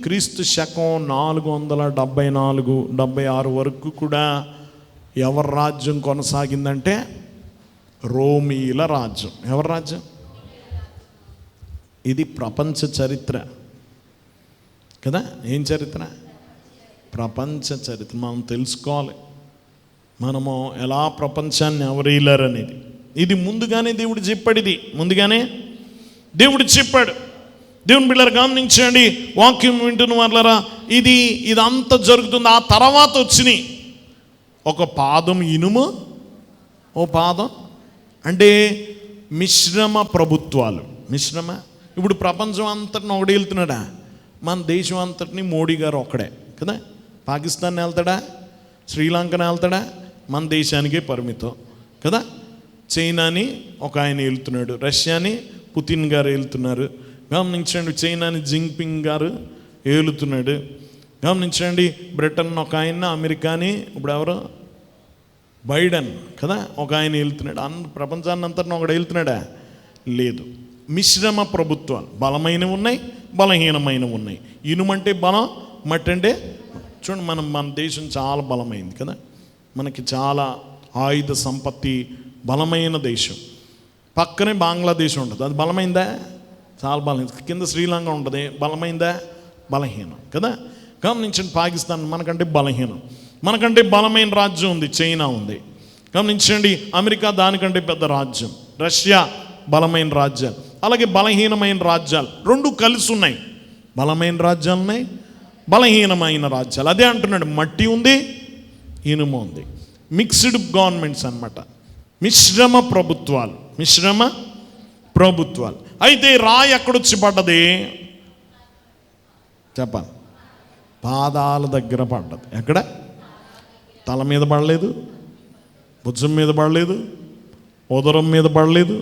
[SPEAKER 1] క్రీస్తు శకం 474-76 వరకు కూడా ఎవరి రాజ్యం కొనసాగిందంటే రోమీల రాజ్యం. ఎవరి రాజ్యం? ఇది ప్రపంచ చరిత్ర కదా. ఏం చరిత్ర? ప్రపంచ చరిత్ర. మనం తెలుసుకోవాలి, మనము ఎలా ప్రపంచాన్ని ఎవరేలారనేది. ఇది ముందుగానే దేవుడు చెప్పాడు. ఇది ముందుగానే దేవుడు చెప్పాడు. దేవుని బిడ్డలారా గమనించండి, వాక్యం వింటున్న వాళ్ళరా, ఇదంతా జరుగుతుంది. ఆ తర్వాత వచ్చినాయి ఒక పాదం ఇనుము, ఓ పాదం అంటే మిశ్రమ ప్రభుత్వాలు. మిశ్రమ. ఇప్పుడు ప్రపంచం అంతటిని ఒకటి వెళ్తున్నాడా? మన దేశం అంతటిని మోడీ గారు ఒక్కడే కదా. పాకిస్తాన్ వెళ్తాడా? శ్రీలంకని వెళ్తాడా? మన దేశానికే పరిమితం కదా. చైనాని ఒక ఆయన వెళ్తున్నాడు, రష్యాని పుతిన్ గారు వెళ్తున్నారు. గమనించండి, చైనాని జింగ్పింగ్ గారు ఏలుతున్నాడు. గమనించండి, బ్రిటన్ ఒక ఆయన, అమెరికాని ఇప్పుడు ఎవరు బైడెన్ కదా ఒక ఆయన వెళ్తున్నాడు. ప్రపంచాన్ని అంతా ఒకడు వెళ్తున్నాడా? లేదు. మిశ్రమ ప్రభుత్వాలు, బలమైనవి ఉన్నాయి, బలహీనమైనవి ఉన్నాయి. ఇనుమంటే బలం, మట్టి అంటే చూడండి, మన దేశం చాలా బలమైంది కదా. మనకి చాలా ఆయుధ సంపత్తి, బలమైన దేశం. పక్కనే బంగ్లాదేశ్ ఉంటుంది, అది బలమైందా? చాలా బలమైంది. కింద శ్రీలంక ఉంటుంది, బలమైందా? బలహీనం కదా. గమనించండి, పాకిస్తాన్ మనకంటే బలహీనం. మనకంటే బలమైన రాజ్యం ఉంది, చైనా ఉంది. గమనించండి, అమెరికా దానికంటే పెద్ద రాజ్యం, రష్యా బలమైన రాజ్యాలు. అలాగే బలహీనమైన రాజ్యాలు రెండు కలిసి ఉన్నాయి. బలమైన రాజ్యాలు ఉన్నాయి, బలహీనమైన రాజ్యాలు. అదే అంటున్నాడు, మట్టి ఉంది, ఇనుము ఉంది. మిక్స్డ్ గవర్నమెంట్స్ అన్నమాట, మిశ్రమ ప్రభుత్వాలు. మిశ్రమ ప్రభుత్వాలు. అయితే రాయి ఎక్కడొచ్చి పడ్డది చెప్పాలి? పాదాల దగ్గర పడ్డది. ఎక్కడ? తల మీద పడలేదు, భుజం మీద పడలేదు, ఉదరం మీద పడలేదు,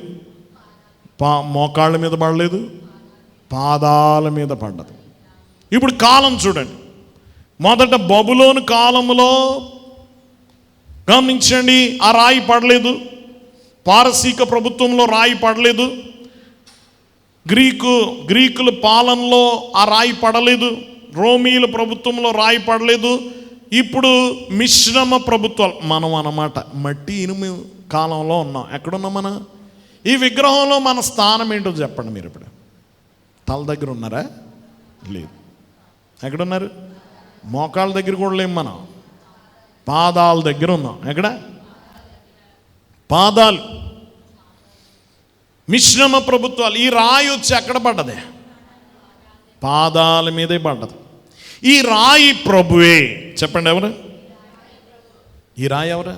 [SPEAKER 1] మోకాళ్ళ మీద పడలేదు, పాదాల మీద పడ్డది. ఇప్పుడు కాలం చూడండి. మొదట బబులోను కాలంలో గమనించండి, ఆ రాయి పడలేదు. పారసీక ప్రభుత్వంలో రాయి పడలేదు. గ్రీకుల పాలనలో ఆ రాయి పడలేదు. రోమీల ప్రభుత్వంలో రాయి పడలేదు. ఇప్పుడు మిశ్రమ ప్రభుత్వాలు మనం అన్నమాట. మట్టి ఇనుము కాలంలో ఉన్నాం. ఎక్కడున్నాం మనం? ఈ విగ్రహంలో మన స్థానం ఏంటో చెప్పండి మీరు. ఇప్పుడు తల దగ్గర ఉన్నారా? లేదు. ఎక్కడున్నారు? మోకాళ్ళ దగ్గర కూడా లేం, మనం పాదాల దగ్గర ఉన్నాం. ఎక్కడ? పాదాలు. మిశ్రమ ప్రభుత్వాలు. ఈ రాయి వచ్చి ఎక్కడ పడ్డది? పాదాల మీదే పడ్డది. ఈ రాయి ప్రభువే. చెప్పండి ఎవరు ఈ రాయి? ఎవరు?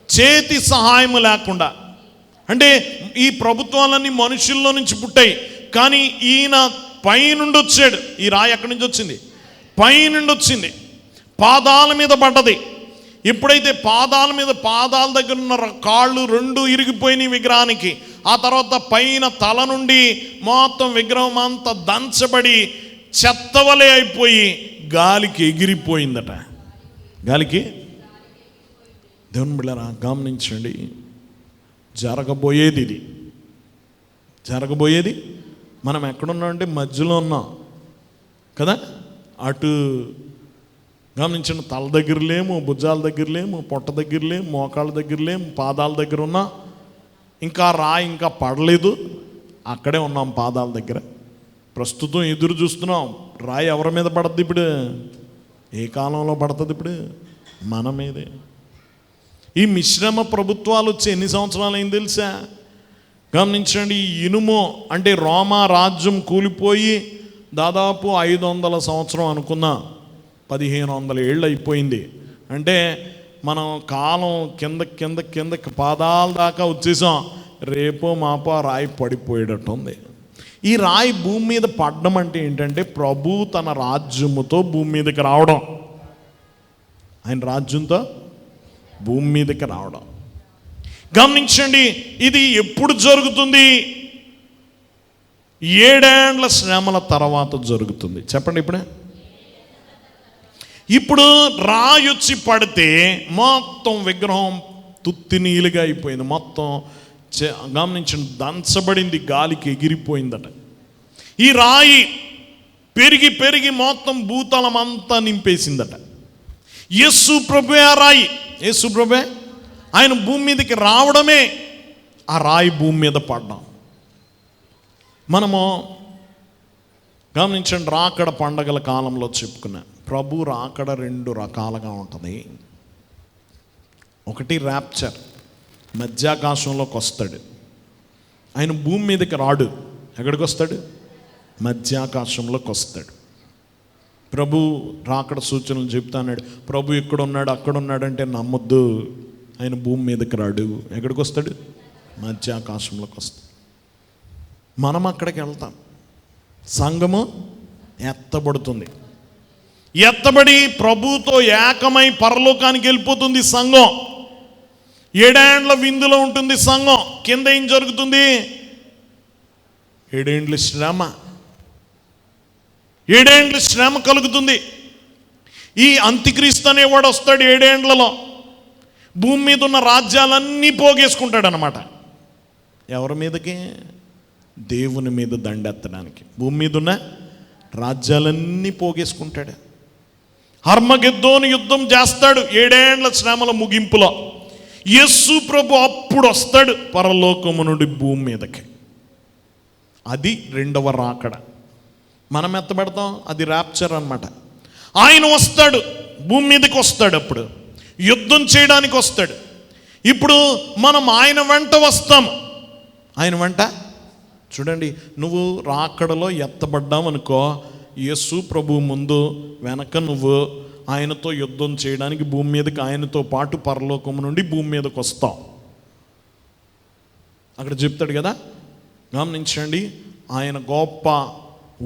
[SPEAKER 1] చేతి సహాయం లేకుండా. అంటే ఈ ప్రభుత్వాలన్నీ మనుషుల్లో నుంచి పుట్టాయి, కానీ ఈయన పైనుండి వచ్చాడు. ఈ రాయి ఎక్కడి నుంచి వచ్చింది? పైనుండి వచ్చింది, పాదాల మీద పడ్డది. ఎప్పుడైతే పాదాల మీద, పాదాల దగ్గర ఉన్న కాళ్ళు రెండు ఇరిగిపోయినాయి విగ్రహానికి. ఆ తర్వాత పైన తల నుండి మొత్తం విగ్రహం అంతా దంచబడి చెత్తవలే అయిపోయి గాలికి ఎగిరిపోయిందట. గాలికి. దేవుని బిడ్డలారా గమనించండి, జరగబోయేది ఇది. జరగబోయేది మనం ఎక్కడున్నామంటే మధ్యలో ఉన్నాం కదా. అటు గమనించిన తల దగ్గర లేము, భుజాల దగ్గర లేము, పొట్ట దగ్గర లేము, మోకాళ్ళ దగ్గర లేము, పాదాల దగ్గర ఉన్నా. ఇంకా రాయి ఇంకా పడలేదు, అక్కడే ఉన్నాం పాదాల దగ్గర. ప్రస్తుతం ఎదురు చూస్తున్నాం, రాయి ఎవరి మీద పడుతుంది ఇప్పుడు? ఏ కాలంలో పడుతుంది ఇప్పుడు? మన మీదే. ఈ మిశ్రమ ప్రభుత్వాలు వచ్చి ఎన్ని సంవత్సరాలు అయింది తెలుసా? గమనించండి, ఈ ఇనుము అంటే రోమా రాజ్యం కూలిపోయి దాదాపు 500 సంవత్సరం అనుకున్నా, 1500 ఏళ్ళు అయిపోయింది. అంటే మనం కాలం కిందకి పాదాల దాకా వచ్చేసాం. రేపో మాపో రాయి పడిపోయేటట్టు ఉంది. ఈ రాయి భూమి మీద పడడం అంటే ఏంటంటే ప్రభు తన రాజ్యముతో భూమి మీదకి రావడం. ఆయన రాజ్యంతో భూమి మీదకి రావడం. గమనించండి, ఇది ఎప్పుడు జరుగుతుంది? 7 ఏండ్ల శ్రమల తర్వాత జరుగుతుంది. చెప్పండి ఇప్పుడు రాయి వచ్చి పడితే మొత్తం విగ్రహం తుత్తి నీలుగా అయిపోయింది. మొత్తం గమనించండి, దంచబడింది, గాలికి ఎగిరిపోయిందట. ఈ రాయి పెరిగి పెరిగి మొత్తం భూతలం అంతా నింపేసిందట. యేసు ప్రభువే ఆ రాయి. యేసు ప్రభువే ఆయన భూమి మీదకి రావడమే ఆ రాయి భూమి మీద పడ్డాం. మనము గమనించండి, రాకడ పండగల కాలంలో చెప్పుకున్నాం. ప్రభు రాకడ 2 రకాలుగా ఉంటుంది. ఒకటి ర్యాప్చర్, మధ్యాకాశంలోకి వస్తాడు. ఆయన భూమి మీదకి రాడు. ఎక్కడికి వస్తాడు? మధ్యాకాశంలోకి వస్తాడు. ప్రభు రాకడ సూచనలు చెప్తాన్నాడు. ప్రభు ఇక్కడున్నాడు అక్కడున్నాడు అంటే నమ్మొద్దు. ఆయన భూమి మీదకి రాడు. ఎక్కడికి వస్తాడు? మధ్యాకాశంలోకి వస్తాడు. మనం అక్కడికి వెళ్తాం. సంఘము ఎత్తబడుతుంది. ఎత్తబడి ప్రభుతో ఏకమై పరలోకానికి వెళ్ళిపోతుంది సంఘం. 7 ఏండ్ల విందులో ఉంటుంది సంఘం. కింద ఏం జరుగుతుంది? 7 ఏండ్ల శ్రమ. 7 ఏండ్ల శ్రమ కలుగుతుంది. ఈ అంత్యక్రీస్తు అనేవాడు వస్తాడు 7 ఏండ్లలో. భూమి మీద ఉన్న రాజ్యాలన్నీ పోగేసుకుంటాడు అన్నమాట. ఎవరి మీదకి? దేవుని మీద దండెత్తడానికి. భూమి మీద ఉన్న రాజ్యాలన్నీ పోగేసుకుంటాడు. హర్మగెద్దోను యుద్ధం చేస్తాడు 7 ఏండ్ల శ్రమల ముగింపులో. యేసు ప్రభు అప్పుడు వస్తాడు పరలోకము నుండి భూమి మీదకి. అది 2వ రాకడ. మనం ఎత్తబడతాం, అది ర్యాప్చర్ అన్నమాట. ఆయన వస్తాడు, భూమి మీదకి వస్తాడు, అప్పుడు యుద్ధం చేయడానికి వస్తాడు. ఇప్పుడు మనం ఆయన వెంట వస్తాం. ఆయన వెంట చూడండి, నువ్వు రాకడలో ఎత్తబడ్డావు అనుకో, యేసు ప్రభు ముందు వెనక నువ్వు ఆయనతో యుద్ధం చేయడానికి భూమి మీదకి ఆయనతో పాటు పరలోకము నుండి భూమి మీదకి వస్తావు. అక్కడ చెప్తాడు కదా, గమనించండి, ఆయన గొప్ప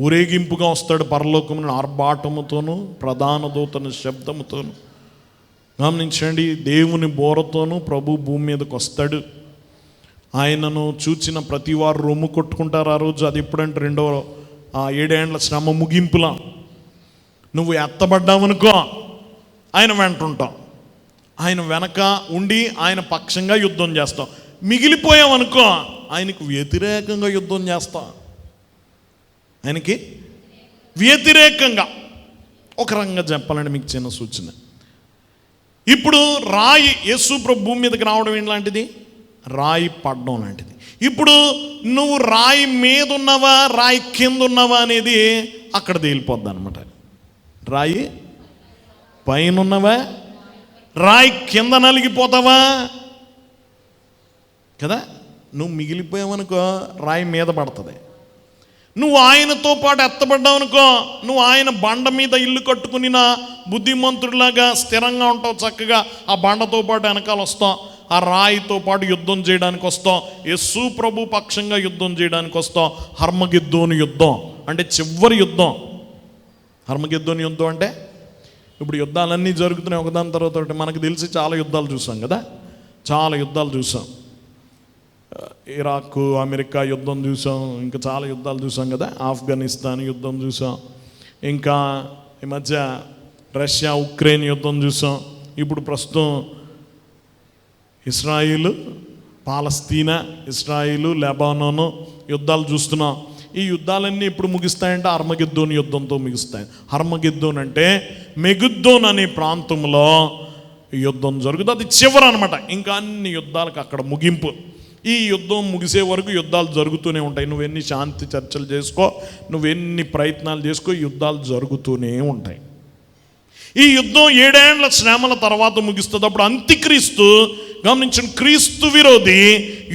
[SPEAKER 1] ఊరేగింపుగా వస్తాడు పరలోకమును, ఆర్భాటముతోను ప్రధాన దూతను శబ్దముతోను. గమనించండి, దేవుని బోరతోనూ ప్రభు భూమి మీదకి వస్తాడు. ఆయనను చూచిన ప్రతి వారు రొమ్ము కొట్టుకుంటారు ఆ రోజు. అది ఎప్పుడంటే 7 ఏండ్ల శ్రమ ముగింపులా. నువ్వు ఎత్తబడ్డావనుకో ఆయన వెంట ఉంటాం. ఆయన వెనక ఉండి ఆయన పక్షంగా యుద్ధం చేస్తాం. మిగిలిపోయావనుకో ఆయనకు వ్యతిరేకంగా యుద్ధం చేస్తాం. ఆయనకి వ్యతిరేకంగా. ఒక రకంగా చెప్పాలంటే మీకు చిన్న సూచన. ఇప్పుడు రాయి యేసు ప్రభు భూమి మీదకి రావడం ఏంలాంటిది? రాయి పడడం లాంటిది. ఇప్పుడు నువ్వు రాయి మీద ఉన్నావా రాయి కింద ఉన్నావా అనేది అక్కడ తేలిపోద్ది అనమాట. రాయి పైన ఉన్నవా, రాయి కింద నలిగిపోతావా కదా. నువ్వు మిగిలిపోయావనుకో రాయి మీద పడుతుంది. నువ్వు ఆయనతో పాటు ఎత్తబడ్డావు అనుకో, నువ్వు ఆయన బండ మీద ఇల్లు కట్టుకుని బుద్ధిమంతుడిలాగా స్థిరంగా ఉంటావు, చక్కగా ఆ బండతో పాటు వెనకాల వస్తావు, ఆ రాయితో పాటు యుద్ధం చేయడానికి వస్తాం, యేసు ప్రభు పక్షంగా యుద్ధం చేయడానికి వస్తాం. హర్మగిద్దోను యుద్ధం అంటే చివరి యుద్ధం. హర్మగిద్దోను యుద్ధం అంటే ఇప్పుడు యుద్ధాలన్నీ జరుగుతున్నాయి ఒకదాని తర్వాత ఒకటి. మనకు తెలిసి చాలా యుద్ధాలు చూసాం కదా, చాలా యుద్ధాలు చూసాం. ఇరాక్ అమెరికా యుద్ధం చూసాం, ఇంకా చాలా యుద్ధాలు చూసాం కదా. ఆఫ్ఘనిస్తాన్ యుద్ధం చూసాం, ఇంకా ఈ మధ్య రష్యా ఉక్రెయిన్ యుద్ధం చూసాం. ఇప్పుడు ప్రస్తుతం ఇస్రాయిల్ పాలస్తీనా, ఇస్రాయిల్ లెబానోను యుద్ధాలు చూస్తున్నాం. ఈ యుద్ధాలన్నీ ఎప్పుడు ముగిస్తాయంటే హర్మగిద్దోను యుద్ధంతో ముగిస్తాయి. హర్మగిద్దోన్ అంటే మెగిద్దోన్ అనే ప్రాంతంలో యుద్ధం జరుగుతుంది, అది చివరి అనమాట. ఇంకా అన్ని యుద్ధాలకు అక్కడ ముగింపు. ఈ యుద్ధం ముగిసే వరకు యుద్ధాలు జరుగుతూనే ఉంటాయి. నువ్వెన్ని శాంతి చర్చలు చేసుకో, నువ్వెన్ని ప్రయత్నాలు చేసుకో, యుద్ధాలు జరుగుతూనే ఉంటాయి. ఈ యుద్ధం 7 ఏళ్ల శ్రమల తర్వాత ముగిస్తుంది. అప్పుడు అంత్యక్రీస్తు, గమనించిన క్రీస్తు విరోధి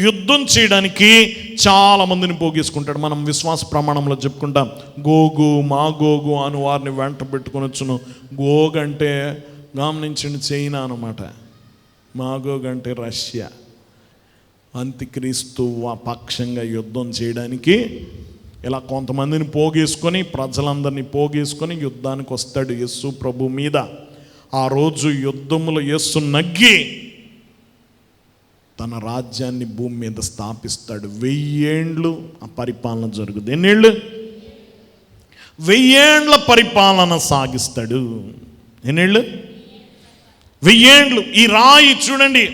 [SPEAKER 1] యుద్ధం చేయడానికి చాలా మందిని పోగేసుకుంటాడు. మనం విశ్వాస ప్రమాణంలో చెప్పుకుంటాం, గోగు మాగోగు అని వారిని వెంట పెట్టుకుని వచ్చును. గోగ్ అంటే గమనించిన చైనా అనమాట, మాగోగ్ అంటే రష్యా. అంత్యక్రీస్తు పక్షంగా యుద్ధం చేయడానికి ఇలా కొంతమందిని పోగేసుకొని, ప్రజలందరినీ పోగేసుకొని యుద్ధానికి వస్తాడు యేసు ప్రభు మీద. ఆ రోజు యుద్ధములో యేసు నగ్గి తన రాజ్యాన్ని భూమి మీద స్థాపిస్తాడు. 1000 ఏండ్లు ఆ పరిపాలన జరుగుతుంది. ఎన్నేళ్ళు? 1000 ఏండ్ల పరిపాలన సాగిస్తాడు. ఎన్నేళ్ళు? 1000 ఏండ్లు. ఈ రాయి చూడండి,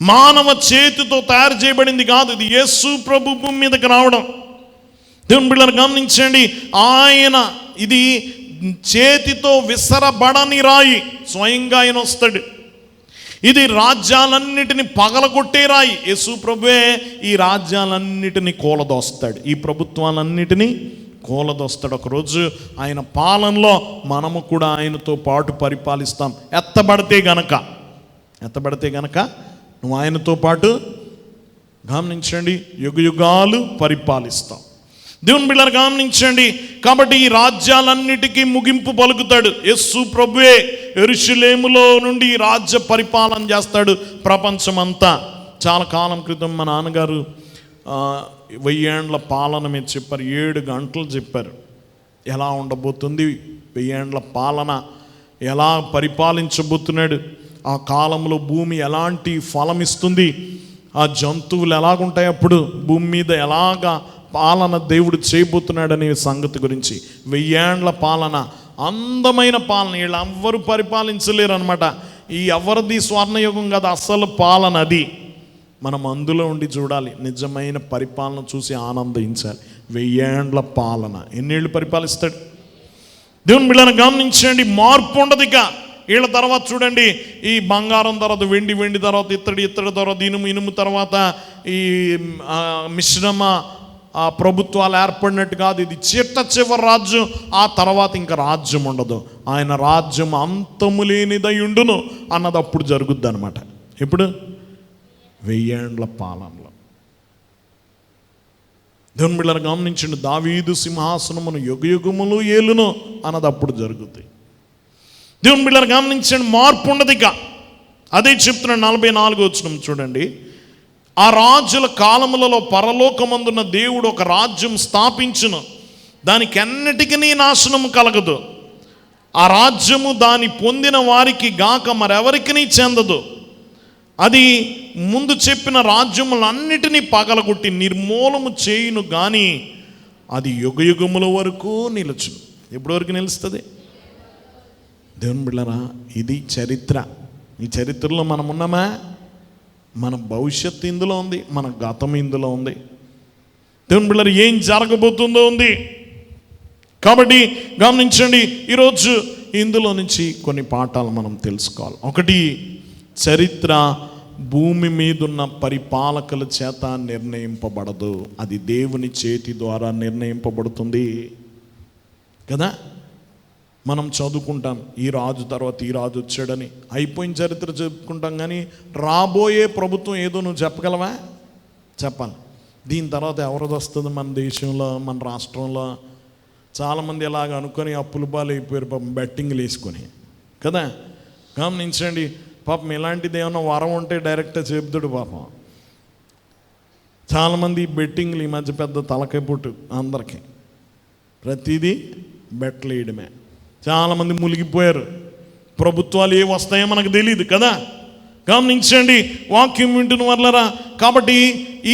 [SPEAKER 1] మానవ చేతితో తయారు చేయబడింది కాదు, ఇది యేసు ప్రభు భూమి మీదకి రావడం. దేవుని బిడ్డలు గమనించండి, ఆయన ఇది చేతితో విసరబడని రాయి, స్వయంగా ఆయన వస్తాడు. ఇది రాజ్యాలన్నిటిని పగలగొట్టే రాయి. యేసు ప్రభువే ఈ రాజ్యాలన్నిటిని కూలదోస్తాడు, ఈ ప్రభుత్వాలన్నిటినీ కూలదోస్తాడు. ఒకరోజు ఆయన పాలనలో మనము కూడా ఆయనతో పాటు పరిపాలిస్తాం. ఎత్తబడితే గనక నువ్వు ఆయనతో పాటు, గమనించండి, యుగయుగాలు పరిపాలిస్తాం. దేవుని బిడ్డలు గమనించండి, కాబట్టి ఈ రాజ్యాలన్నిటికీ ముగింపు పలుకుతాడు యేసు ప్రభువే. యెరూషలేములో నుండి రాజ్య పరిపాలన చేస్తాడు ప్రపంచమంతా. చాలా కాలం క్రితం మా నాన్నగారు 1000 ఏండ్ల పాలన మీద చెప్పారు. 7 గంటలు చెప్పారు ఎలా ఉండబోతుంది, 1000 ఏండ్ల పాలన ఎలా పరిపాలించబోతున్నాడు, ఆ కాలంలో భూమి ఎలాంటి ఫలం ఇస్తుంది, ఆ జంతువులు ఎలాగుంటాయి, అప్పుడు భూమి మీద ఎలాగా పాలన దేవుడు చేయబోతున్నాడనే సంగతి గురించి. 1000 ఏండ్ల పాలన, అందమైన పాలన. వీళ్ళు ఎవ్వరు పరిపాలించలేరు అనమాట. ఈ ఎవరిది స్వర్ణయుగం కాదు, అసలు పాలన అది. మనం అందులో ఉండి చూడాలి, నిజమైన పరిపాలన చూసి ఆనందించాలి. 1000 ఏండ్ల పాలన. ఎన్నేళ్ళు పరిపాలిస్తాడు? దేవుని బిడ్డలను గమనించండి, మార్పు ఉండదు ఇక. వీళ్ళ తర్వాత చూడండి, ఈ బంగారం తర్వాత వెండి, వెండి తర్వాత ఇత్తడి, ఇత్తడి తర్వాత ఇనుము, ఇనుము తర్వాత ఈ మిశ్రమ ప్రభుత్వాలు ఏర్పడినట్టు కాదు. ఇది చివరి రాజ్యం. ఆ తర్వాత ఇంకా రాజ్యం ఉండదు. ఆయన రాజ్యం అంతము లేనిదై ఉండును అన్నది అప్పుడు జరుగుద్ది అనమాట. ఇప్పుడు 1000 ఏండ్ల పాలనలో దేవుని బిడ్డలను గమనించండి, దావీదు సింహాసనమును యుగయుగములు ఏలును అన్నది అప్పుడు జరుగుతుంది. దేవుని బిడ్డలను గమనించండి, మార్పు ఉండదు ఇక. అదే చెప్తున్నాడు 44వ వచనం చూడండి. ఆ రాజుల కాలములలో పరలోకమందున్న దేవుడు ఒక రాజ్యం స్థాపించును, దానికి అన్నిటికీ నాశనము కలగదు. ఆ రాజ్యము దాని పొందిన వారికి గాక మరెవరికి చెందదు. అది ముందు చెప్పిన రాజ్యములన్నిటినీ పగలగొట్టి నిర్మూలము చేయును కానీ అది యుగయుగముల వరకు నిలుచును. ఎప్పటి వరకు నిలుస్తుంది? దేవుని బిడ్డలారా, ఇది చరిత్ర. ఈ చరిత్రలో మనం ఉన్నామా? మన భవిష్యత్తు ఇందులో ఉంది, మన గతం ఇందులో ఉంది. దేవుని బిడ్డలారా, ఏం జరగబోతుందో ఉంది. కాబట్టి గమనించండి, ఈరోజు ఇందులో నుంచి కొన్ని పాఠాలు మనం తెలుసుకోవాలి. ఒకటి, చరిత్ర భూమి మీదున్న పరిపాలకుల చేత నిర్ణయింపబడదు, అది దేవుని చేతి ద్వారా నిర్ణయింపబడుతుంది కదా. మనం చదువుకుంటాం, ఈ రాజు తర్వాత ఈ రాజు వచ్చాడని, అయిపోయిన చరిత్ర చెప్పుకుంటాం. కానీ రాబోయే ప్రభుత్వం ఏదో నువ్వు చెప్పగలవా? చెప్పాలి. దీని తర్వాత ఎవరిది వస్తుంది మన దేశంలో, మన రాష్ట్రంలో? చాలామంది ఇలాగ అనుకొని అప్పుల పాలు అయిపోయారు పాపం, బెట్టింగ్లు వేసుకొని కదా. గమనించండి, పాపం ఇలాంటిది ఏమన్నా వరం ఉంటే డైరెక్ట్గా చెబుతాడు పాపం. చాలామంది బెట్టింగ్లు ఈ మధ్య పెద్ద తలకాయ పుట్టు అందరికీ, ప్రతిదీ బెట్లు వేయడమే. చాలామంది మునిగిపోయారు. ప్రభుత్వాలు ఏ వస్తాయో మనకు తెలియదు కదా. గమనించండి, వాక్యం వింటున్న వాళ్ళరా. కాబట్టి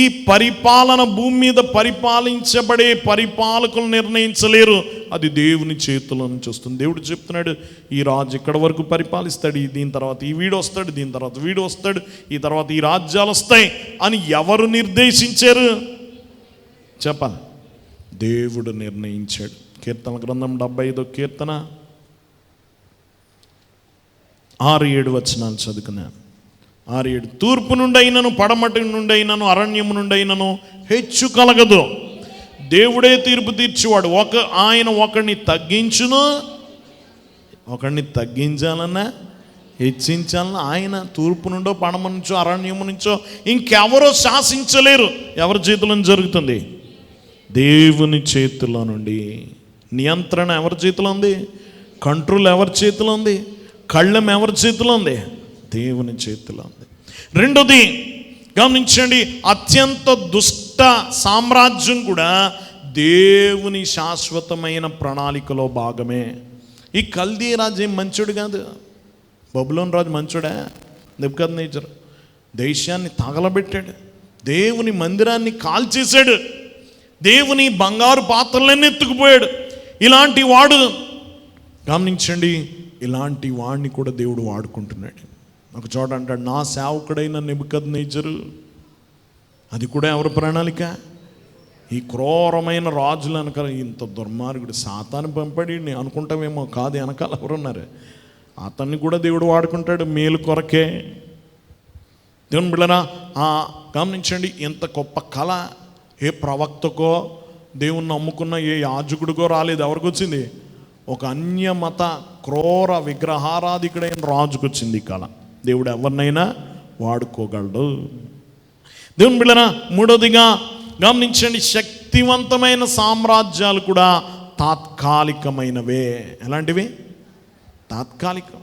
[SPEAKER 1] ఈ పరిపాలన, భూమి మీద పరిపాలించబడే పరిపాలకులు నిర్ణయించలేరు, అది దేవుని చేతిలో నుంచి వస్తుంది. దేవుడు చెప్తున్నాడు, ఈ రాజు ఇక్కడ వరకు పరిపాలిస్తాడు, దీని తర్వాత ఈ వీడు వస్తాడు, దీని తర్వాత వీడు వస్తాడు, ఈ తర్వాత ఈ రాజ్యాలు వస్తాయి అని ఎవరు నిర్దేశించారు చెప్పాలి? దేవుడు నిర్ణయించాడు. కీర్తన గ్రంథం 75వ కీర్తన 6-7 వచనాలు చదువుకున్నాను. 6-7. తూర్పు నుండి అయినను, పడమటి నుండి అయినను, అరణ్యము నుండి అయినను హెచ్చు కలగదు. దేవుడే తీర్పు తీర్చేవాడు. ఆయన ఒకడిని తగ్గించును, ఒకడిని తగ్గించాలన్నా హెచ్చించాలన్నా ఆయన తూర్పు నుండో, పడమ నుంచో, అరణ్యము నుంచో ఇంకెవరో శాసించలేరు. ఎవరి చేతిలో జరుగుతుంది? దేవుని చేతిలో నుండి. నియంత్రణ ఎవరి చేతిలో ఉంది? కంట్రోల్ ఎవరి చేతిలో ఉంది? కళ్ళం ఎవరి చేతిలో ఉంది? దేవుని చేతిలో ఉంది. రెండోది గమనించండి, అత్యంత దుష్ట సామ్రాజ్యం కూడా దేవుని శాశ్వతమైన ప్రణాళికలో భాగమే. ఈ కల్దీ రాజు ఏం మంచోడు కాదు. బబులోన్ రాజు మంచోడా? నెబుకద్నెజర్ దేశాన్ని తగలబెట్టాడు, దేవుని మందిరాన్ని కాల్చేశాడు, దేవుని బంగారు పాత్రలన్నీ ఎత్తుకుపోయాడు. ఇలాంటి వాడు గమనించండి, ఇలాంటి వాడిని కూడా దేవుడు వాడుకుంటున్నాడు. ఒక చోట అంటాడు, నా సేవకుడైన నెబుకద్నెజరు. అది కూడా ఎవరి ప్రణాళిక? ఈ క్రూరమైన రాజులు వెనకాల ఇంత దుర్మార్గుడు సాతాను పంపాడు అనుకుంటామేమో, కాదు, వెనకాల ఎవరున్నారు? అతన్ని కూడా దేవుడు వాడుకుంటాడు మేలు కొరకే. దేవుని బిడ్డలారా, గమనించండి, ఎంత గొప్ప కళ ఏ ప్రవక్తకో, దేవుణ్ణి నమ్ముకున్న ఏ యాజకుడికో రాలేదు. ఎవరికి వచ్చింది? ఒక అన్యమత క్రూర విగ్రహారాధికుడైన రాజుకు వచ్చింది ఈ కళ. దేవుడు ఎవరినైనా వాడుకోగలడు. దేవుని బిడ్డలారా, మూడోదిగా గమనించండి, శక్తివంతమైన సామ్రాజ్యాలు కూడా తాత్కాలికమైనవే. ఎలాంటివి? తాత్కాలికం,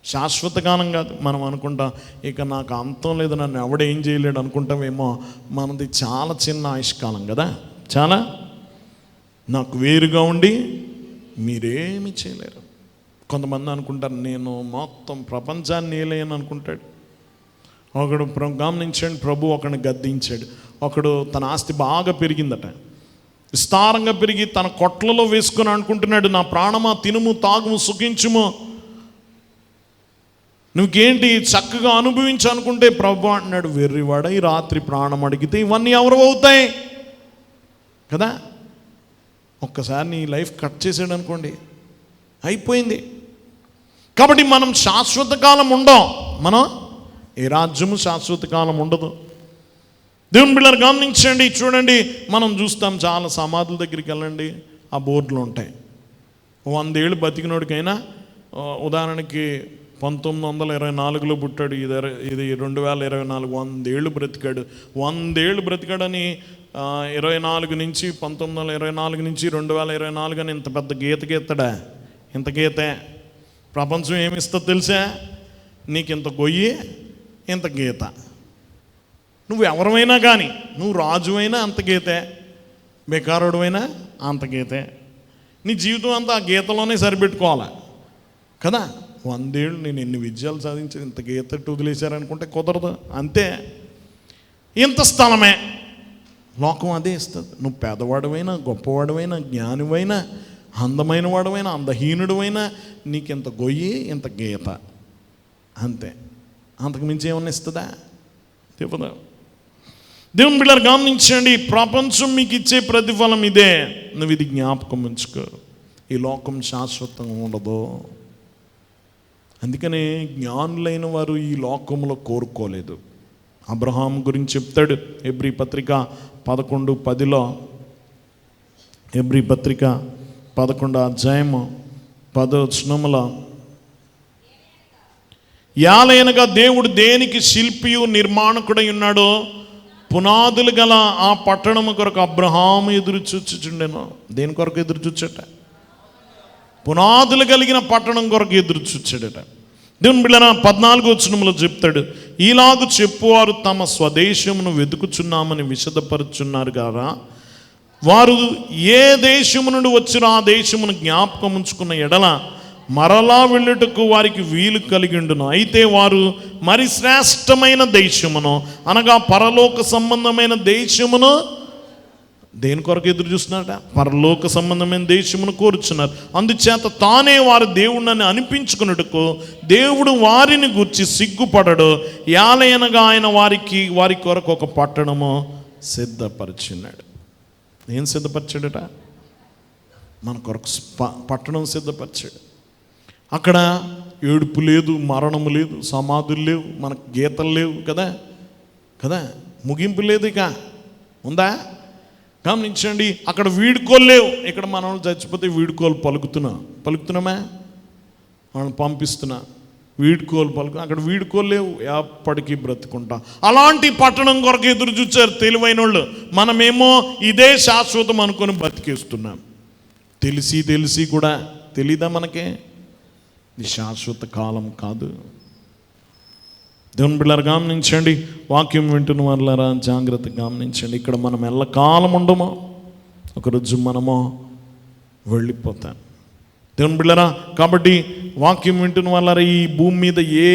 [SPEAKER 1] శాశ్వత కాలం కాదు. మనం అనుకుంటాం ఇక నాకు అంతం లేదు, నన్ను ఎవడేం చేయలేడు అనుకుంటామేమో. మనది చాలా చిన్న ఆయుష్కాలం కదా. చాలా, నాకు వేరుగా ఉండి మీరేమి చేయలేరు. కొంతమంది అనుకుంటారు నేను మొత్తం ప్రపంచాన్ని ఏలేను అనుకుంటాడు. ఒకడు గమనించండి, ప్రభు ఒకడిని గద్దించాడు. ఒకడు తన ఆస్తి బాగా పెరిగిందట, విస్తారంగా పెరిగి తన కొట్లలో వేసుకొని అనుకుంటున్నాడు, నా ప్రాణమా తినుము తాగుము సుఖించుము, నువ్వేంటి చక్కగా అనుభవించు అనుకుంటే ప్రభు అంటున్నాడు, వెర్రివాడ, ఈ రాత్రి ప్రాణం అడిగితే ఇవన్నీ ఎవరు అవుతాయి కదా. ఒక్కసారి నీ లైఫ్ కట్ చేసాడు అనుకోండి, అయిపోయింది. కాబట్టి మనం శాశ్వత కాలం ఉండం. మనం ఏ రాజ్యము శాశ్వత కాలం ఉండదు. దేవుని బిడ్డలారా గమనించండి, చూడండి, మనం చూస్తాం చాలా సమాధుల దగ్గరికి వెళ్ళండి, ఆ బోర్డులు ఉంటాయి. 100 ఏళ్ళు బతికినోడికైనా, ఉదాహరణకి 1924లో పుట్టాడు, ఇది 2024, 100 ఏళ్ళు బ్రతికాడు. 100 ఏళ్ళు బ్రతికాడని 24 నుంచి 1924 నుంచి 2024 అని ఇంత పెద్ద గీత గీస్తాడా? ఇంత గీతే. ప్రపంచం ఏమిస్తుందో తెలుసా? నీకు ఇంత గొయ్యి, ఇంత గీత. నువ్వు ఎవరైనా కానీ, నువ్వు రాజు అయినా అంత గీతే, బేకారుడు అయినా అంత గీతే. నీ జీవితం అంతా ఆ గీతలోనే సరిపెట్టుకోవాలి కదా. 100 ఏళ్ళు నేను ఎన్ని విజయాలు సాధించి ఇంత గీత వదిలేశారనుకుంటే కుదరదు. అంతే, ఇంత స్థలమే. లోకం అదే ఇస్తుంది. నువ్వు పేదవాడువైనా, గొప్పవాడువైనా, జ్ఞానివైనా, అందమైన వాడువైనా, అందహీనుడువైనా, నీకింత గొయ్యి, ఇంత గీత, అంతే. అంతకు మించి ఏమన్నా ఇస్తుందా? చెప్పదా? దేవుని బిడ్డలారా గమనించండి, ప్రపంచం మీకు ఇచ్చే ప్రతిఫలం ఇదే. నువ్వు ఇది జ్ఞాపకం ఉంచుకో. ఈ లోకం శాశ్వతంగా ఉండదు. అందుకనే జ్ఞానులైన వారు ఈ లోకంలో కోరుకోలేదు. అబ్రహాం గురించి చెప్తాడు హెబ్రీ పత్రిక 11:10లో. హెబ్రీ పత్రిక 11వ అధ్యాయము 10వ వచనములో, యాలైనగా దేవుడు దేనికి శిల్పియు నిర్మాణకుడై ఉన్నాడో పునాదులు గల ఆ పట్టణము కొరకు అబ్రహాము ఎదురు చూచుచుండెను. దేని కొరకు ఎదురు చూచట? పునాదులు కలిగిన పట్టణం కొరకు ఎదురు చూచాడట. దేవుని బిడ్డలారా 14వ వచనంలో చెప్తాడు, ఈలాగు చెప్పువారు తమ స్వదేశమును వెతుకుచున్నామని విశదపరుచున్నారు కదా, వారు ఏ దేశము నుండి వచ్చిన ఆ దేశమును జ్ఞాపకం ఉంచుకున్న ఎడల మరలా వెళ్ళుటకు వారికి వీలు కలిగిండును. అయితే వారు మరి శ్రేష్టమైన దేశమును అనగా పరలోక సంబంధమైన దేశమును దేని కొరకు ఎదురు చూస్తున్నారట? పరలోక సంబంధమైన దేశమును కోరుచున్నారు. అందుచేత తానే వారు దేవుడిని అనిపించుకున్నట్టుకు దేవుడు వారిని గూర్చి సిగ్గుపడడు. యాలయనగా ఆయన వారి కొరకు ఒక పట్టణము సిద్ధపరిచున్నాడు. ఏం సిద్ధపరిచాడట? మన కొరకు పట్టణం సిద్ధపరిచాడు. అక్కడ ఏడుపు లేదు, మరణము లేదు, సమాధులు లేవు, మనకు గీతలు లేవు కదా ముగింపు లేదు. ఇక ఉందా? గమనించండి, అక్కడ వీడుకోలు లేవు. ఇక్కడ మనం చచ్చిపోతే వీడుకోలు పలుకుతున్నామా? మనం పంపిస్తున్నా వీడుకోలు అక్కడ వీడుకోలు లేవు, ఎప్పటికీ బ్రతుకుంటా. అలాంటి పట్టణం కొరకు ఎదురు చూచారు తెలివైన వాళ్ళు. మనమేమో ఇదే శాశ్వతం అనుకొని బతికేస్తున్నాం. తెలిసి కూడా తెలీదా మనకే? ఇది శాశ్వత కాలం కాదు. దేవుని బిడ్డలారా గమనించండి, వాక్యం వింటున్న వాళ్ళారా జాగ్రత్తగా గమనించండి. ఇక్కడ మనం ఎల్లకాలం ఉండమో, ఒకరోజు మనమో వెళ్ళిపోతాం. దేవుని బిడ్డలారా, కాబట్టి వాక్యం వింటున్న వాళ్ళారా, ఈ భూమి మీద ఏ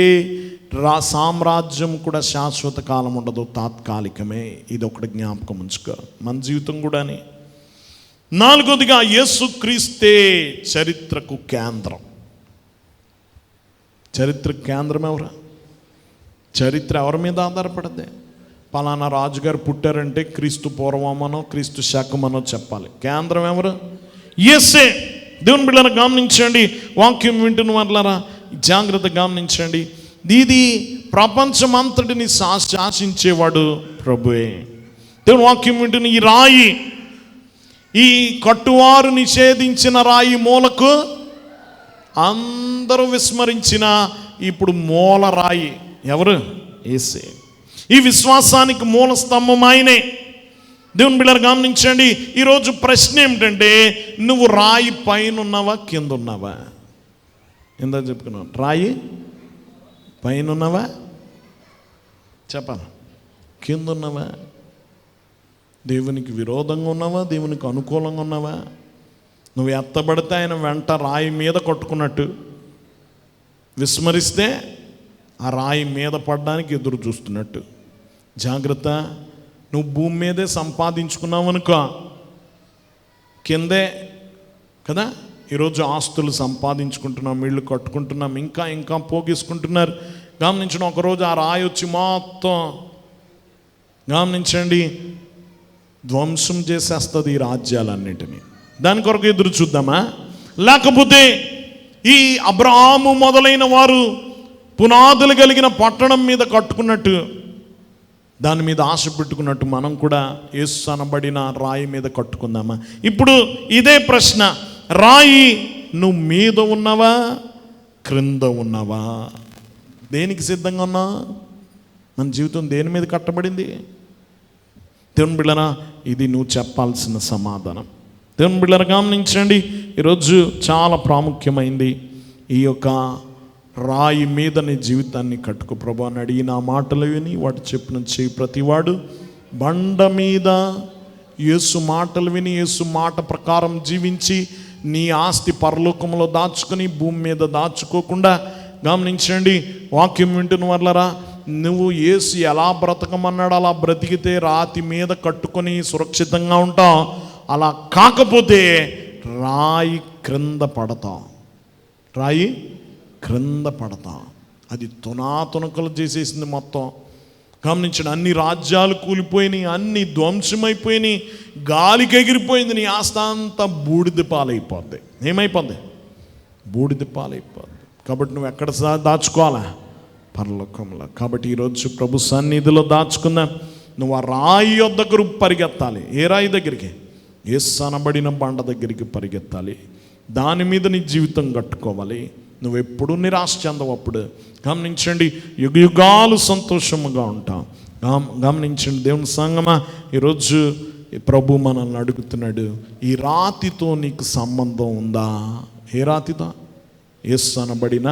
[SPEAKER 1] సామ్రాజ్యం కూడా శాశ్వత కాలం ఉండదు, తాత్కాలికమే. ఇది ఒకటి జ్ఞాపకం ఉంచుకో, మన జీవితం కూడాని. 4వదిగా యేసుక్రీస్తే చరిత్రకు కేంద్రం. చరిత్ర కేంద్రం ఎవరా? చరిత్ర ఎవరి మీద ఆధారపడద్ది? పలానా రాజుగారు పుట్టారంటే క్రీస్తు పూర్వమనో క్రీస్తు శకమనో చెప్పాలి. కేంద్రం ఎవరు? యేసే. దేవుని బిడ్డలారా గమనించండి, వాక్యం వింటున్న వాళ్ళారా జాగ్రత్తగా గమనించండి. ఇది ప్రపంచమంతటిని శాసించేవాడు ప్రభువే. దేవుని వాక్యం వింటున్న ఈ రాయి, ఈ కట్టువారు నిషేధించిన రాయి మూలకు అందరూ విస్మరించిన ఇప్పుడు మూల రాయి ఎవరు? యేసే. ఈ విశ్వాసానికి మూల స్తంభం ఆయనే. దేవుని బిడ్డలారా గమనించండి, ఈరోజు ప్రశ్న ఏమిటంటే, నువ్వు రాయి పైన ఉన్నావా కింద ఉన్నావా? ఇందా చెప్పుకున్నావు, రాయి పైన ఉన్నావా? చెప్పాలి. కింద ఉన్నావా? దేవునికి విరోధంగా ఉన్నావా? దేవునికి అనుకూలంగా ఉన్నావా? నువ్వు ఎత్తబడితే ఆయన వెంట రాయి మీద కొట్టుకున్నట్టు, విస్మరిస్తే ఆ రాయి మీద పడడానికి ఎదురు చూస్తున్నట్టు. జాగ్రత్త. నువ్వు భూమి మీదే సంపాదించుకున్నావు అనుకో, కిందే కదా. ఈరోజు ఆస్తులు సంపాదించుకుంటున్నాం, ఇళ్ళు కట్టుకుంటున్నాం, ఇంకా పోగేసుకుంటున్నారు. గమనించండి, ఒకరోజు ఆ రాయి వచ్చి మొత్తం గమనించండి ధ్వంసం చేసేస్తుంది ఈ రాజ్యాలన్నింటినీ. దాని కొరకు ఎదురు చూద్దామా? లేకపోతే ఈ అబ్రహాము మొదలైన వారు పునాదులు కలిగిన పట్టణం మీద కట్టుకున్నట్టు, దాని మీద ఆశ పెట్టుకున్నట్టు మనం కూడా యేసు అనబడిన రాయి మీద కట్టుకుందామా? ఇప్పుడు ఇదే ప్రశ్న, రాయి నువ్వు మీద ఉన్నావా క్రింద ఉన్నావా? దేనికి సిద్ధంగా ఉన్నా? మన జీవితం దేని మీద కట్టబడింది? దేవుని బిడ్డలారా, ఇది నువ్వు చెప్పాల్సిన సమాధానం. దేవుని బిడ్డలారా గమనించండి, ఈరోజు చాలా ప్రాముఖ్యమైంది. ఈ యొక్క రాయి మీద నీ జీవితాన్ని కట్టుకో ప్రభు అని అడిగిన ఆ మాటలు విని వాటి చెప్పిన చేయి ప్రతివాడు బండ మీద యేసు మాటలు విని యేసు మాట ప్రకారం జీవించి నీ ఆస్తి పరలోకంలో దాచుకొని భూమి మీద దాచుకోకుండా, గమనించండి వాక్యం వింటున్న వాళ్ళరా, నువ్వు యేసు ఎలా బ్రతకమన్నాడు అలా బ్రతికితే రాతి మీద కట్టుకొని సురక్షితంగా ఉంటావు. అలా కాకపోతే రాయి క్రింద పడతావు, రాయి క్రింద పడతావు. అది తునాతునకలు చేసేసింది మొత్తం. గమనించండి, అన్ని రాజ్యాలు కూలిపోయినాయి, అన్ని ధ్వంసమైపోయినాయి, గాలికి ఎగిరిపోయింది. నీ ఆస్తి అంతా బూడిద పాలైపోద్ది. ఏమైపోద్ది? బూడిద పాలైపోద్ది. కాబట్టి నువ్వు ఎక్కడ దాచుకోవాలా? పరలోకంలో. కాబట్టి ఈరోజు ప్రభు సన్నిధిలో దాచుకుందాం. నువ్వు ఆ రాయి వద్దకు పరిగెత్తాలి. ఏ రాయి దగ్గరికి? యేసు అనబడిన బండ దగ్గరికి పరిగెత్తాలి. దాని మీద నీ జీవితం కట్టుకోవాలి. నువ్వెప్పుడు నిరాశ చెందవు. అప్పుడు గమనించండి, యుగాలు సంతోషముగా ఉంటావు. గమనించండి దేవుని సంగమా, ఈరోజు ప్రభు మనల్ని అడుగుతున్నాడు, ఈ రాతితో నీకు సంబంధం ఉందా? ఏ రాతితో? యేసు అనబడిన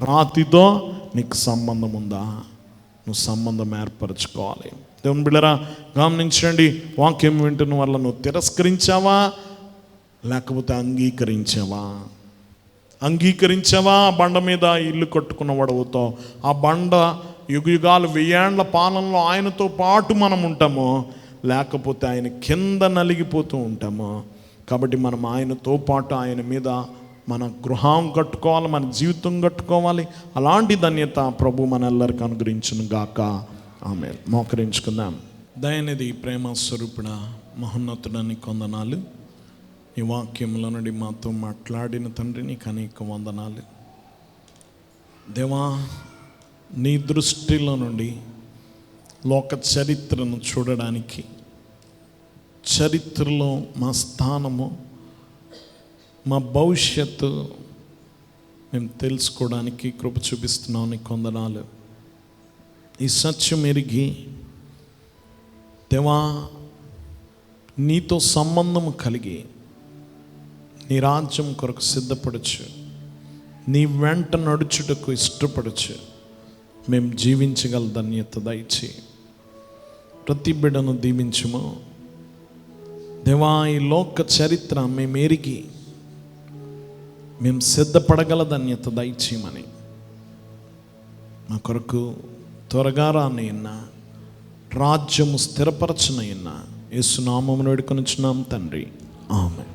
[SPEAKER 1] రాతితో నీకు సంబంధం ఉందా? నువ్వు సంబంధం ఏర్పరచుకోవాలి. దేవుని బిడ్డరా గమనించండి, వాక్యం వింటున్న వల్ల నువ్వు తిరస్కరించావా లేకపోతే అంగీకరించావా? అంగీకరించావా? ఆ బండ మీద ఇల్లు కట్టుకున్నవాడు అవుతావు. ఆ బండ యుగాలు 1000 ఏండ్ల పాలనలో ఆయనతో పాటు మనం ఉంటాము, లేకపోతే ఆయన కింద నలిగిపోతూ ఉంటాము. కాబట్టి మనం ఆయనతో పాటు ఆయన మీద మన గృహం కట్టుకోవాలి, మన జీవితం కట్టుకోవాలి. అలాంటి ధన్యత ప్రభు మనెల్లరికి అనుగ్రహించును గాక. ఆమేన్. మోకరించుకుందాం. దయనిధి ప్రేమ స్వరూపుడ మహోన్నతుడని కొందనాలు. ఈ వాక్యంలో నుండి మాతో మాట్లాడిన తండ్రి నీకు అనేక వందనాలు. దేవా, నీ దృష్టిలో నుండి లోక చరిత్రను చూడడానికి, చరిత్రలో మా స్థానము, మా భవిష్యత్తు మేము తెలుసుకోవడానికి కృప చూపిస్తున్నావు. నీకు వందనాలు. ఈ సత్యం ఎరిగి దేవా, నీతో సంబంధము కలిగి నీ రాజ్యం కొరకు సిద్ధపడచ్చు, నీ వెంట నడుచుటకు ఇష్టపడచ్చు. మేము జీవించగల ధన్యత దయచి ప్రతి బిడ్డను దీవించుము దేవా. ఈ లోక చరిత్ర మేము ఎరిగి మేము సిద్ధపడగల ధన్యత దయచేయమని మా కొరకు త్వరగా రానయ్యన్నా, రాజ్యము స్థిరపరచనయ్యన్నా యేసు నామమున వేడుకొనుచున్నాం తండ్రి. ఆమేన్.